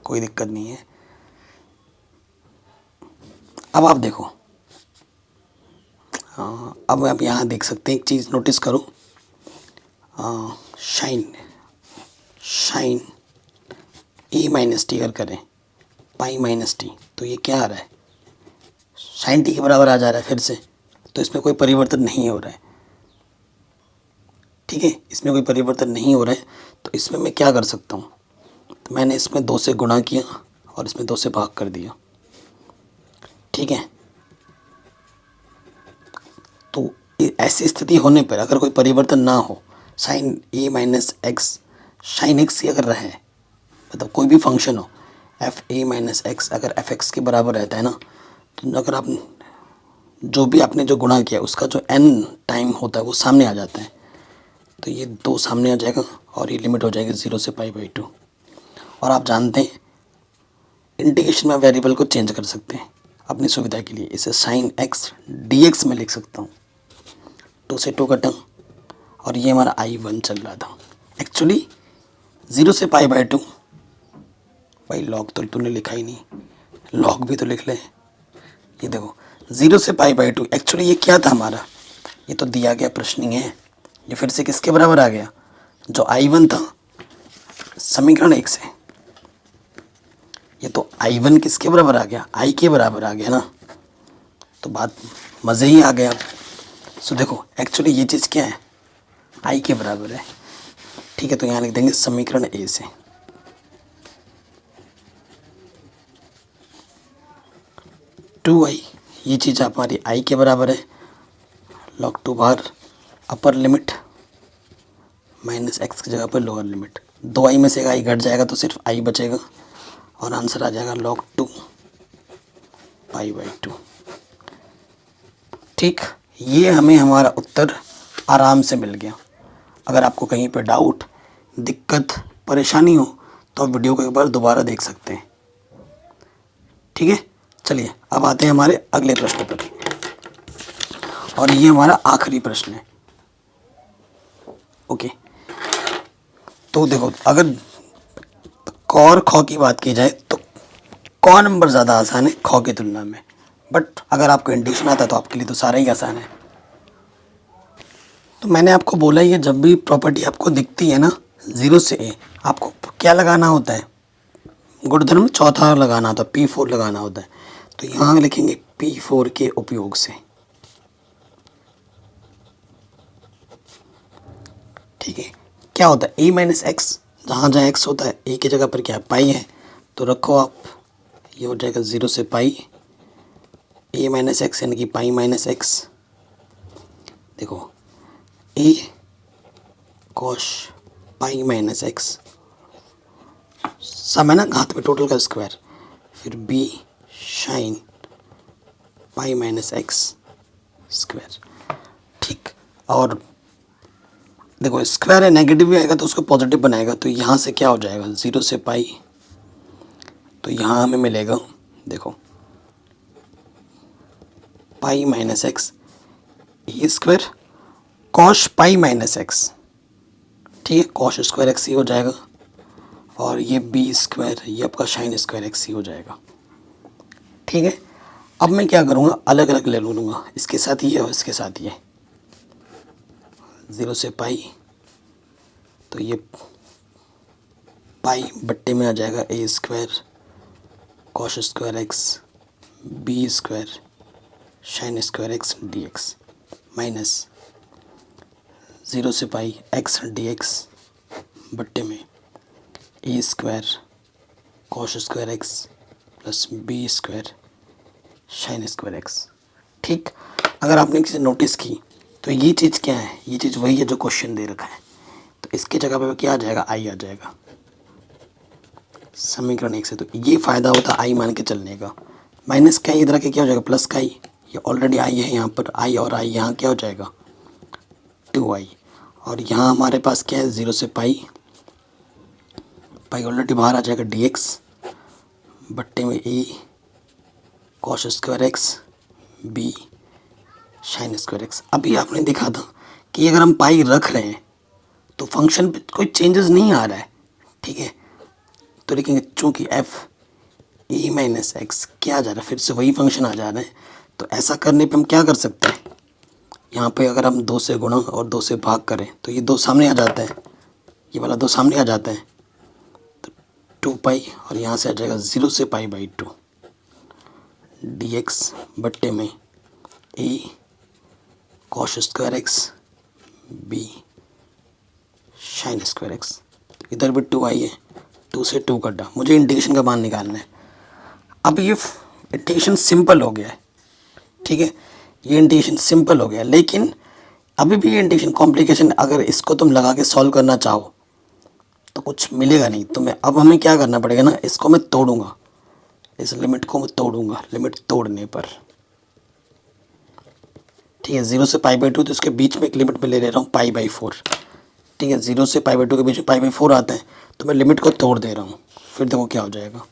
कोई दिक्कत नहीं है। अब आप देखो, अब आप यहाँ देख सकते हैं, एक चीज़ नोटिस करो, शाइन ए माइनस टी अगर करें पाई माइनस टी तो ये क्या आ रहा है, साइन टी के बराबर आ जा रहा है फिर से। तो इसमें कोई परिवर्तन नहीं हो रहा है, ठीक है, इसमें कोई परिवर्तन नहीं हो रहा है। तो इसमें मैं क्या कर सकता हूँ, तो मैंने इसमें 2 से गुणा किया और इसमें 2 से भाग कर दिया, ठीक है। तो ऐसी स्थिति होने पर अगर कोई परिवर्तन ना हो, साइन ए माइनस एक्स साइन एक्स ही अगर रहे, मतलब कोई भी फंक्शन हो एफ ए माइनस एक्स अगर एफ एक्स के बराबर रहता है ना, तो अगर आप जो भी आपने जो गुणा किया उसका जो n टाइम होता है वो सामने आ जाता है। तो ये 2 सामने आ जाएगा और ये लिमिट हो जाएगी 0 से π/2। और आप जानते हैं इंटीग्रेशन में वेरिएबल को चेंज कर सकते हैं अपनी सुविधा के लिए। इसे साइन एक्स dx में लिख सकता हूँ, 2 से 2 कटा, और ये हमारा I1 चल रहा था। एक्चुअली 0 से π/2, भाई लॉग तो तूने लिखा ही नहीं, लॉग भी तो लिख ले। ये देखो 0 से π/2, एक्चुअली ये क्या था हमारा, ये तो दिया गया प्रश्न ही है। ये फिर से किसके बराबर आ गया, जो I1 था समीकरण 1 से, ये तो I1 किसके बराबर आ गया, I के बराबर आ गया ना, तो बात मज़े ही आ गया। सो देखो एक्चुअली ये चीज़ क्या है, I के बराबर है, ठीक है। तो यहाँ लिख देंगे समीकरण A से 2i, ये चीज़ हमारी I के बराबर है, log 2 बार अपर लिमिट माइनस एक्स की जगह पर लोअर लिमिट, 2i में से एक i घट जाएगा तो सिर्फ i बचेगा और आंसर आ जाएगा log 2 π/2। ठीक, ये हमें हमारा उत्तर आराम से मिल गया। अगर आपको कहीं पर डाउट, दिक्कत, परेशानी हो तो आप वीडियो को एक बार दोबारा देख सकते हैं, ठीक है। चलिए अब आते हैं हमारे अगले प्रश्न पर, और ये हमारा आखिरी प्रश्न है। ओके, तो देखो अगर क और ख की बात की जाए तो क नंबर ज़्यादा आसान है ख की तुलना में, बट अगर आपको इंडिकेशन आता है तो आपके लिए तो सारा ही आसान है। तो मैंने आपको बोला ये जब भी प्रॉपर्टी आपको दिखती है ना 0 से a, आपको क्या लगाना होता है, गुणधर्म चौथा लगाना होता है, P4 लगाना होता है। तो यहाँ लिखेंगे P4 के उपयोग से, ठीक है। क्या होता है a माइनस एक्स, जहाँ जहाँ x होता है a की जगह पर क्या पाई है, तो रखो आप, ये हो जाएगा 0 से पाई a माइनस एक्स यानी कि पाई माइनस एक्स। देखो a cosh pi minus x, सब है ना घात में टोटल का स्क्वायर, फिर b शाइन पाई माइनस एक्स स्क्वायर, ठीक। और देखो स्क्वायर है, नेगेटिव भी आएगा तो उसको पॉजिटिव बनाएगा, तो यहाँ से क्या हो जाएगा 0 से पाई, तो यहाँ हमें मिलेगा देखो pi minus x a square cosh pi minus x, ठीक है, कॉश स्क्वायर एक्स ही हो जाएगा, और ये बी स्क्वायर ये आपका शाइन स्क्वायर एक्स ही हो जाएगा, ठीक है। अब मैं क्या करूँगा, अलग अलग ले लूँगा, इसके साथ ये और इसके साथ ये, 0 से पाई तो ये पाई बट्टे में आ जाएगा a square cos square x b square sine square x d x minus 0 से पाई एक्स डी एक्स बट्टे में a square cos square x plus b square sine square x. ठीक, अगर आपने किसी नोटिस की तो ये चीज़ क्या है, ये चीज़ वही है जो क्वेश्चन दे रखा है, तो इसकी जगह पे क्या आ जाएगा, आई आ जाएगा समीकरण 1 से। तो ये फ़ायदा होता है आई मान के चलने का। माइनस का इधर के क्या हो जाएगा प्लस का आई, ये ऑलरेडी आई है यहाँ पर, आई और आई यहाँ क्या हो जाएगा 2i, और यहाँ हमारे पास क्या है 0 से पाई, पाई ऑलरेडी बाहर आ जाएगा dx बट्टे में a cos square x b sine square x. अभी आपने देखा था कि अगर हम पाई रख रहे हैं तो फंक्शन पे कोई चेंजेस नहीं आ रहा है, ठीक है, तो लिखेंगे चूँकि एफ ए माइनस एक्स क्या आ जा रहा है, फिर से वही फंक्शन आ जा रहा है। तो ऐसा करने पे हम क्या कर सकते हैं, यहाँ पे अगर हम 2 से गुणा और 2 से भाग करें तो ये 2 सामने आ जाता है, ये वाला 2 सामने आ जाता है, तो 2 पाई और यहाँ से आ जाएगा 0 से पाई बाई 2 डी एक्स बट्टे में a cos square x b sine square x. इधर भी 2i है, 2 से 2 कटा, मुझे इंटीग्रेशन का मान निकालना है। अब ये इंटीग्रेशन सिंपल हो गया है, ठीक है, ये इंटीग्रेशन सिंपल हो गया, लेकिन अभी भी ये इंटीग्रेशन कॉम्प्लिकेशन, अगर इसको तुम लगा के सॉल्व करना चाहो तो कुछ मिलेगा नहीं। तो मैं अब हमें क्या करना पड़ेगा ना, इसको मैं तोड़ूंगा, इस लिमिट को मैं तोड़ूंगा, लिमिट तोड़ने पर, ठीक है, 0 से पाई बाई 2, तो इसके बीच में एक लिमिट में ले रहा हूँ पाई बाई 4, ठीक है, 0 से पाई बाई 2 के बीच में पाई बाई 4 आता है, तो मैं लिमिट को तोड़ दे रहा हूँ। फिर देखो क्या हो जाएगा,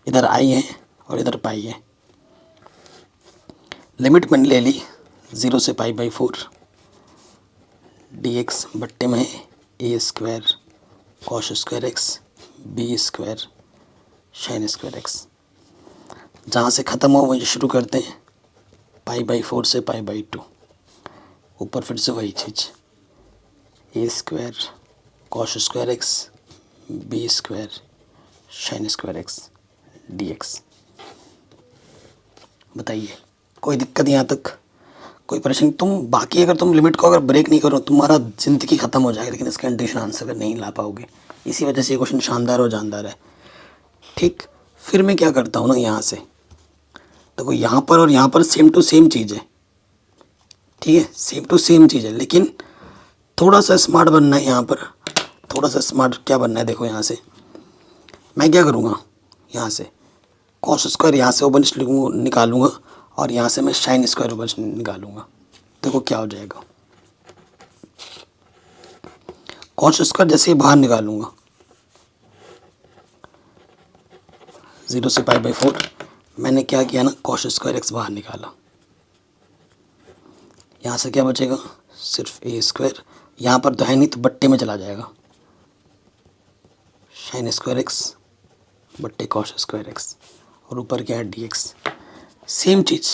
इधर आई है और इधर पाई है, लिमिट मैंने ले ली 0 से पाई बाई 4 डी एक्स बट्टे में a square cos square x b square sine square x. जहाँ से ख़त्म हो वहीं शुरू करते हैं, पाई बाई 4 से पाई बाई 2, ऊपर फिर से वही चीज़ a square cos square x b square sine square x d x. बताइए कोई दिक्कत यहाँ तक, कोई परेशानी? तुम बाकी अगर तुम लिमिट को अगर ब्रेक नहीं करो तुम्हारा ज़िंदगी ख़त्म हो जाएगी, लेकिन इसका इंटीग्रेशन आंसर नहीं ला पाओगे। इसी वजह से ये क्वेश्चन शानदार और जानदार है। ठीक, फिर मैं क्या करता हूँ ना, यहाँ से देखो यहाँ पर और यहाँ पर सेम टू सेम चीज़ है, ठीक है, सेम टू सेम चीज़ है, लेकिन थोड़ा सा स्मार्ट बनना है यहाँ पर। थोड़ा सा स्मार्ट क्या बनना है, देखो यहाँ से मैं क्या करूँगा, यहाँ से कॉस स्क्वायर यहाँ से ऊपर निकालूंगा और यहाँ से मैं साइन स्क्वायर ऊपर निकालूंगा। देखो क्या हो जाएगा, कॉस स्क्वायर जैसे ही बाहर निकालूंगा 0 से पाई बाई 4, मैंने क्या किया ना, कॉस स्क्वायर एक्स बाहर निकाला, यहाँ से क्या बचेगा सिर्फ ए स्क्वायर, यहाँ पर तो है नहीं तो बट्टे में चला जाएगा साइन स्क्वायर एक्स बट्टे कॉस स्क्वायर एक्स, और ऊपर क्या है डी एक्स। सेम चीज़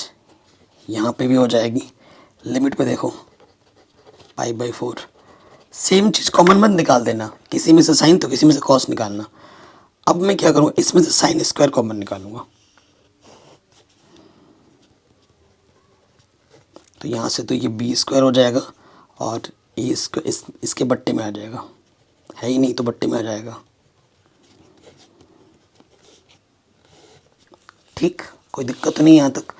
यहाँ पे भी हो जाएगी, लिमिट पे देखो pi by 4, same cheese common मत निकाल देना, किसी में से साइन तो किसी में से कॉस निकालना। अब मैं क्या करूँगा, इसमें से साइन स्क्वायर कॉमन निकालूंगा, तो यहाँ से तो ये बी स्क्वायर हो जाएगा और ए स्क्वायर इसके बट्टे में आ जाएगा, है ही नहीं तो बट्टे में आ जाएगा। ठीक, कोई दिक्कत तो नहीं यहाँ तक।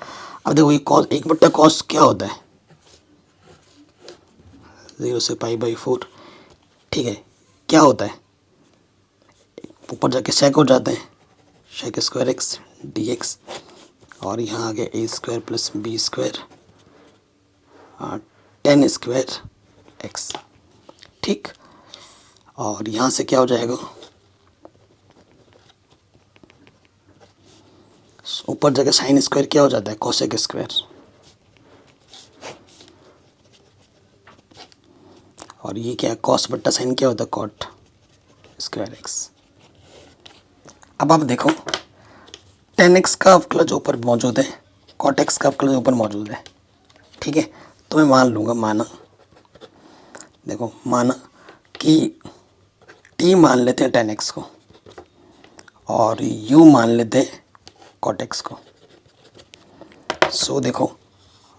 अब देखो ये कॉस, 1/cos क्या होता है 0 से पाई बाई 4, ठीक है, क्या होता है, ऊपर जाके सेक हो जाते हैं, sec square x d x, और यहाँ आ गया a square plus b square tan square x. ठीक, और यहाँ से क्या हो जाएगा, ऊपर जगह साइन स्क्वायर क्या हो जाता है कोसेक स्क्वायर, और ये क्या है कॉस बट्टा साइन क्या होता है कॉट स्क्वायर एक्स। अब आप देखो टेन एक्स का अवकलज ऊपर मौजूद है, कॉट एक्स का अवकलज ऊपर मौजूद है, ठीक है, तो मैं मान लूँगा, माना देखो माना कि t मान लेते हैं 10x को और u मान लेते हैं cot x को। सो देखो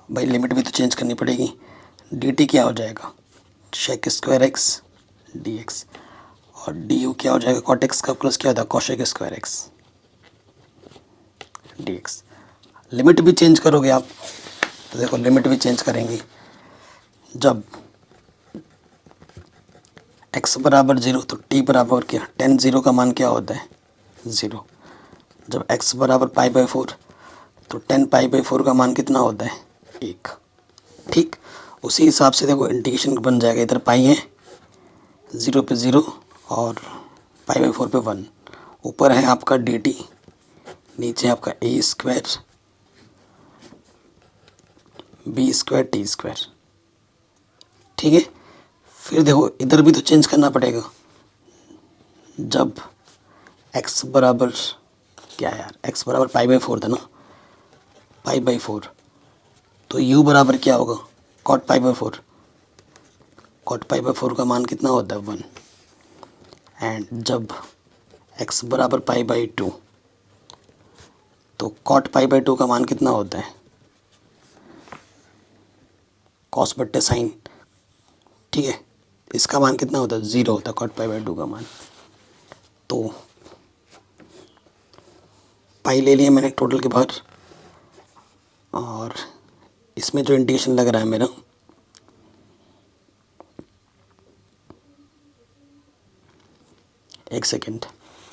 भाई लिमिट भी तो चेंज करनी पड़ेगी। dt क्या हो जाएगा sec स्क्वायर x dx और du क्या हो जाएगा cot x का प्लस क्या होता है cosec square x dx। Limit भी चेंज करोगे आप तो देखो लिमिट भी चेंज करेंगे। जब x बराबर 0 तो t बराबर क्या 10 0 का मान क्या होता है 0। जब x बराबर π/4 तो 10 π/4 का मान कितना होता है 1। ठीक उसी हिसाब से देखो इंटीग्रेशन बन जाएगा। इधर पाई है 0 पे 0 और π/4 पे 1। ऊपर है आपका dt, नीचे आपका a square b square t square. ठीक है फिर देखो इधर भी तो चेंज करना पड़ेगा। जब x बराबर क्या यार x बराबर π/4 था ना π/4 तो u बराबर क्या होगा cot π/4। cot π/4 का मान कितना होता है 1। एंड जब x बराबर π/2 तो cot π/2 का मान कितना होता है cos बट्टे साइन। ठीक है इसका मान कितना होता है 0 होता है cot π/2 का मान। तो पाई ले लिया मैंने टोटल के बाहर और इसमें जो इंटीग्रेशन लग रहा है मेरा एक सेकेंड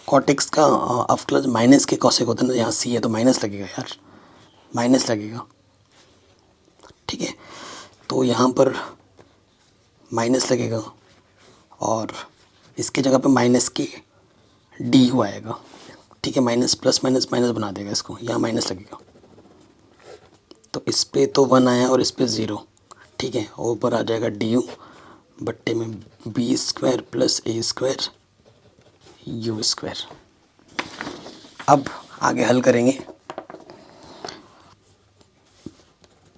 cot x का ऑफ क्लोज माइनस के कॉसेक होता है ना। यहाँ सी है तो माइनस लगेगा यार माइनस लगेगा। ठीक है तो यहाँ पर माइनस लगेगा और इसकी जगह पे माइनस की डी यू आएगा। ठीक है माइनस प्लस माइनस माइनस बना देगा इसको, यहाँ माइनस लगेगा। तो इस पे तो 1 आया और इस पे 0। ठीक है ऊपर आ जाएगा डी यू बट्टे में B square plus A square U square. अब आगे हल करेंगे।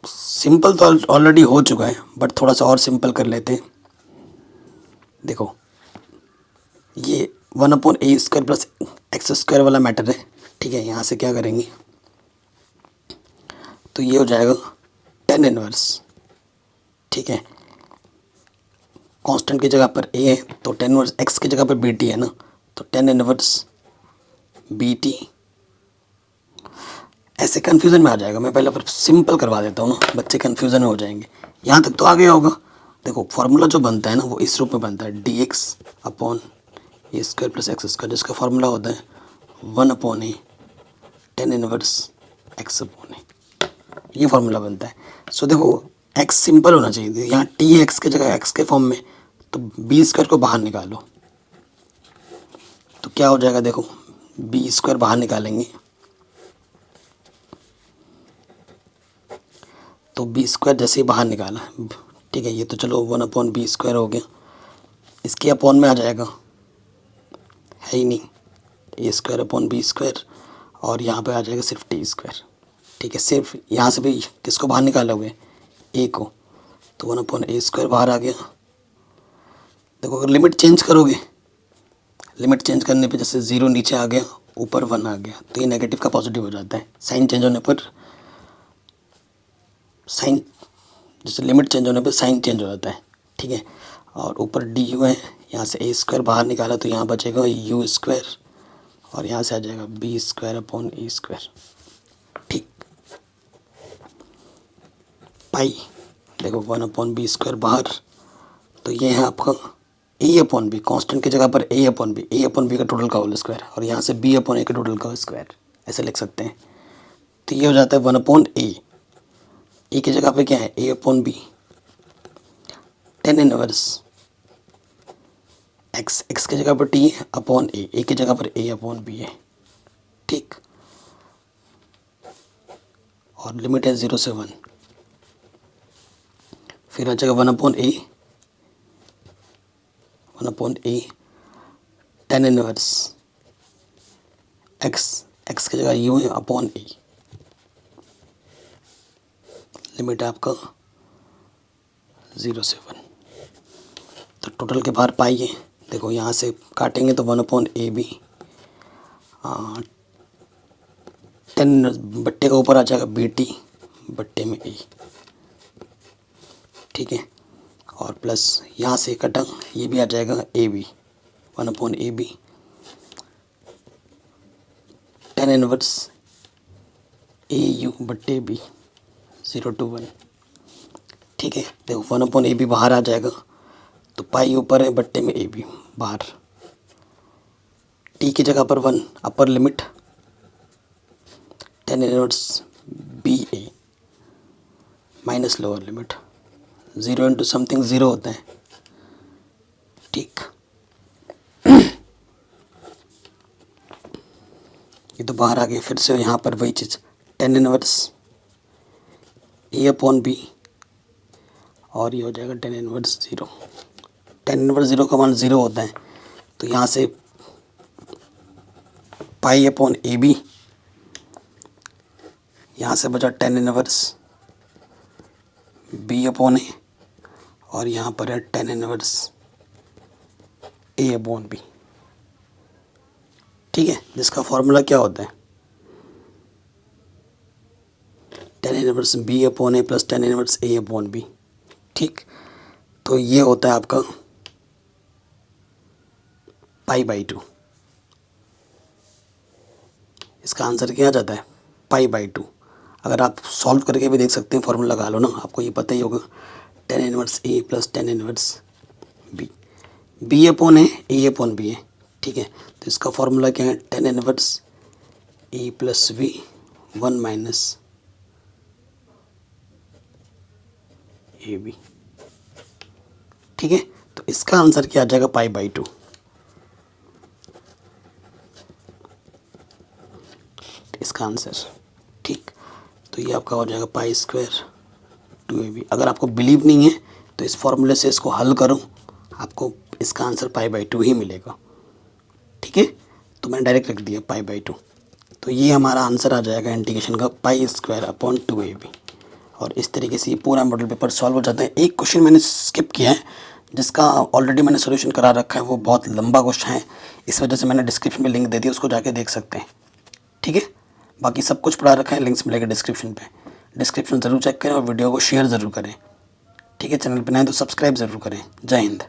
सिंपल तो ऑलरेडी हो चुका है बट थोड़ा सा और सिंपल कर लेते हैं। देखो ये 1/a square plus x square वाला मैटर है। ठीक है यहाँ से क्या करेंगे तो ये हो जाएगा tan इनवर्स। ठीक है कांस्टेंट की जगह पर a है तो tan इनवर्स x की जगह पर bt है ना तो tan इनवर्स bt। ऐसे कन्फ्यूज़न में आ जाएगा। मैं पहले पर सिंपल करवा देता हूँ ना बच्चे कन्फ्यूज़न में हो जाएंगे। यहाँ तक तो आ गया होगा। देखो फार्मूला जो बनता है ना वो इस रूप में बनता है dx upon a square plus x square जिसका फार्मूला होता है 1/a tan inverse x upon a. ये फार्मूला बनता है। सो देखो x सिंपल होना चाहिए। यहाँ टी एक्स की जगह x के फॉर्म में तो बी स्क्वायर को बाहर निकालो तो क्या हो जाएगा। देखो बी स्क्वायर बाहर निकालेंगे तो बी स्क्वायर जैसे ही बाहर निकाला। ठीक है ये तो चलो 1/b स्क्वायर हो गया। इसके अपॉन में आ जाएगा है ही नहीं ए स्क्वायर अपॉन बी स्क्वायर और यहाँ पे आ जाएगा सिर्फ टी स्क्वायर। ठीक है सिर्फ यहाँ से भी किसको बाहर निकालोगे ए को तो 1/a स्क्वायर बाहर आ गया। देखो अगर लिमिट चेंज करोगे लिमिट चेंज करने पे जैसे 0 नीचे आ गया ऊपर 1 आ गया तो ये नेगेटिव का पॉजिटिव हो जाता है। साइन चेंज होने पर साइन जैसे लिमिट चेंज होने पर साइन चेंज हो जाता है। ठीक है और ऊपर डी यू है यहाँ से ए स्क्वायर बाहर निकाला तो यहाँ बचेगा यू स्क्वायर और यहाँ से आ जाएगा B square upon a square. ठीक पाई देखो 1/b स्क्वायर बाहर तो ये है आपका ए अपॉन बी कांस्टेंट की जगह पर ए अपॉन बी का टोटल का होल स्क्वायर और यहाँ से बी अपॉन ए का टोटल का स्क्वायर ऐसे लिख सकते हैं। तो ये हो जाता है 1/a। ए की जगह पे क्या है a upon b tan inverse x की जगह पर टी है अपॉन ए की जगह पर ए अपॉन बी है। ठीक और लिमिट है 0 से 1। फिर आ जाएगा 1/a tan इनवर्स एक्स की जगह यू है अपॉन ए। लिमिट है आपका 0 से 1। तो टोटल के बाहर पाई है देखो यहाँ से काटेंगे तो 1/AB 10 बट्टे का ऊपर आ जाएगा BT बट्टे में A, ठीक है। और प्लस यहाँ से कटा ये भी आ जाएगा AB 1/AB 10 इनवर्स AU बट्टे B 0 to 1, ठीक है। देखो 1/AB बाहर आ जाएगा तो पाई ऊपर है बट्टे में AB बाहर, T की जगह पर 1 upper limit 10 inverse BA minus lower limit 0 into something 0 होता है, ठीक। ये तो बाहर आ गए, फिर से यहाँ पर वही चीज़ 10 इनवर्स A/B और ये हो जाएगा 10 इनवर्स 0। 10 इनवर्स 0 का मान 0 होता है तो यहाँ से π/AB, यहाँ से बचा 10 इनवर्स B/A और यहाँ पर है 10 इनवर्स A/B, ठीक है। जिसका फॉर्मूला क्या होता है 10 inverse B/A plus 10 inverse A/B, ठीक। तो ये होता है आपका π/2। इसका आंसर क्या आ जाता है π/2। अगर आप सॉल्व करके भी देख सकते हैं, फॉर्मूला लगा लो ना, आपको ये पता ही होगा 10 inverse A plus 10 inverse B, B/A है, ठीक है। तो इसका फॉर्मूला क्या है 10 inverse A plus B 1 minus AB, ठीक है। तो इसका आंसर क्या आ जाएगा π/2। इसका आंसर, ठीक। तो ये आपका हो जाएगा π² 2AB। अगर आपको बिलीव नहीं है तो इस फॉर्मूले से इसको हल करो, आपको इसका आंसर π/2 ही मिलेगा, ठीक है। तो मैंने डायरेक्ट रख दिया π/2। तो ये हमारा आंसर आ जाएगा इंटीग्रेशन का π² 2AB। और इस तरीके से ये पूरा मॉडल पेपर सॉल्व हो जाता है। एक क्वेश्चन मैंने स्किप किया है जिसका ऑलरेडी मैंने सोल्यूशन करा रखा है, वो बहुत लंबा क्वेश्चन है, इस वजह से मैंने डिस्क्रिप्शन में लिंक दे दिया, उसको जाके देख सकते हैं, ठीक है। बाकी सब कुछ पढ़ा रखा है, लिंक्स मिलेगा डिस्क्रिप्शन पे। डिस्क्रिप्शन ज़रूर चेक करें और वीडियो को शेयर ज़रूर करें, ठीक है। चैनल पर नए तो सब्सक्राइब ज़रूर करें। जय हिंद।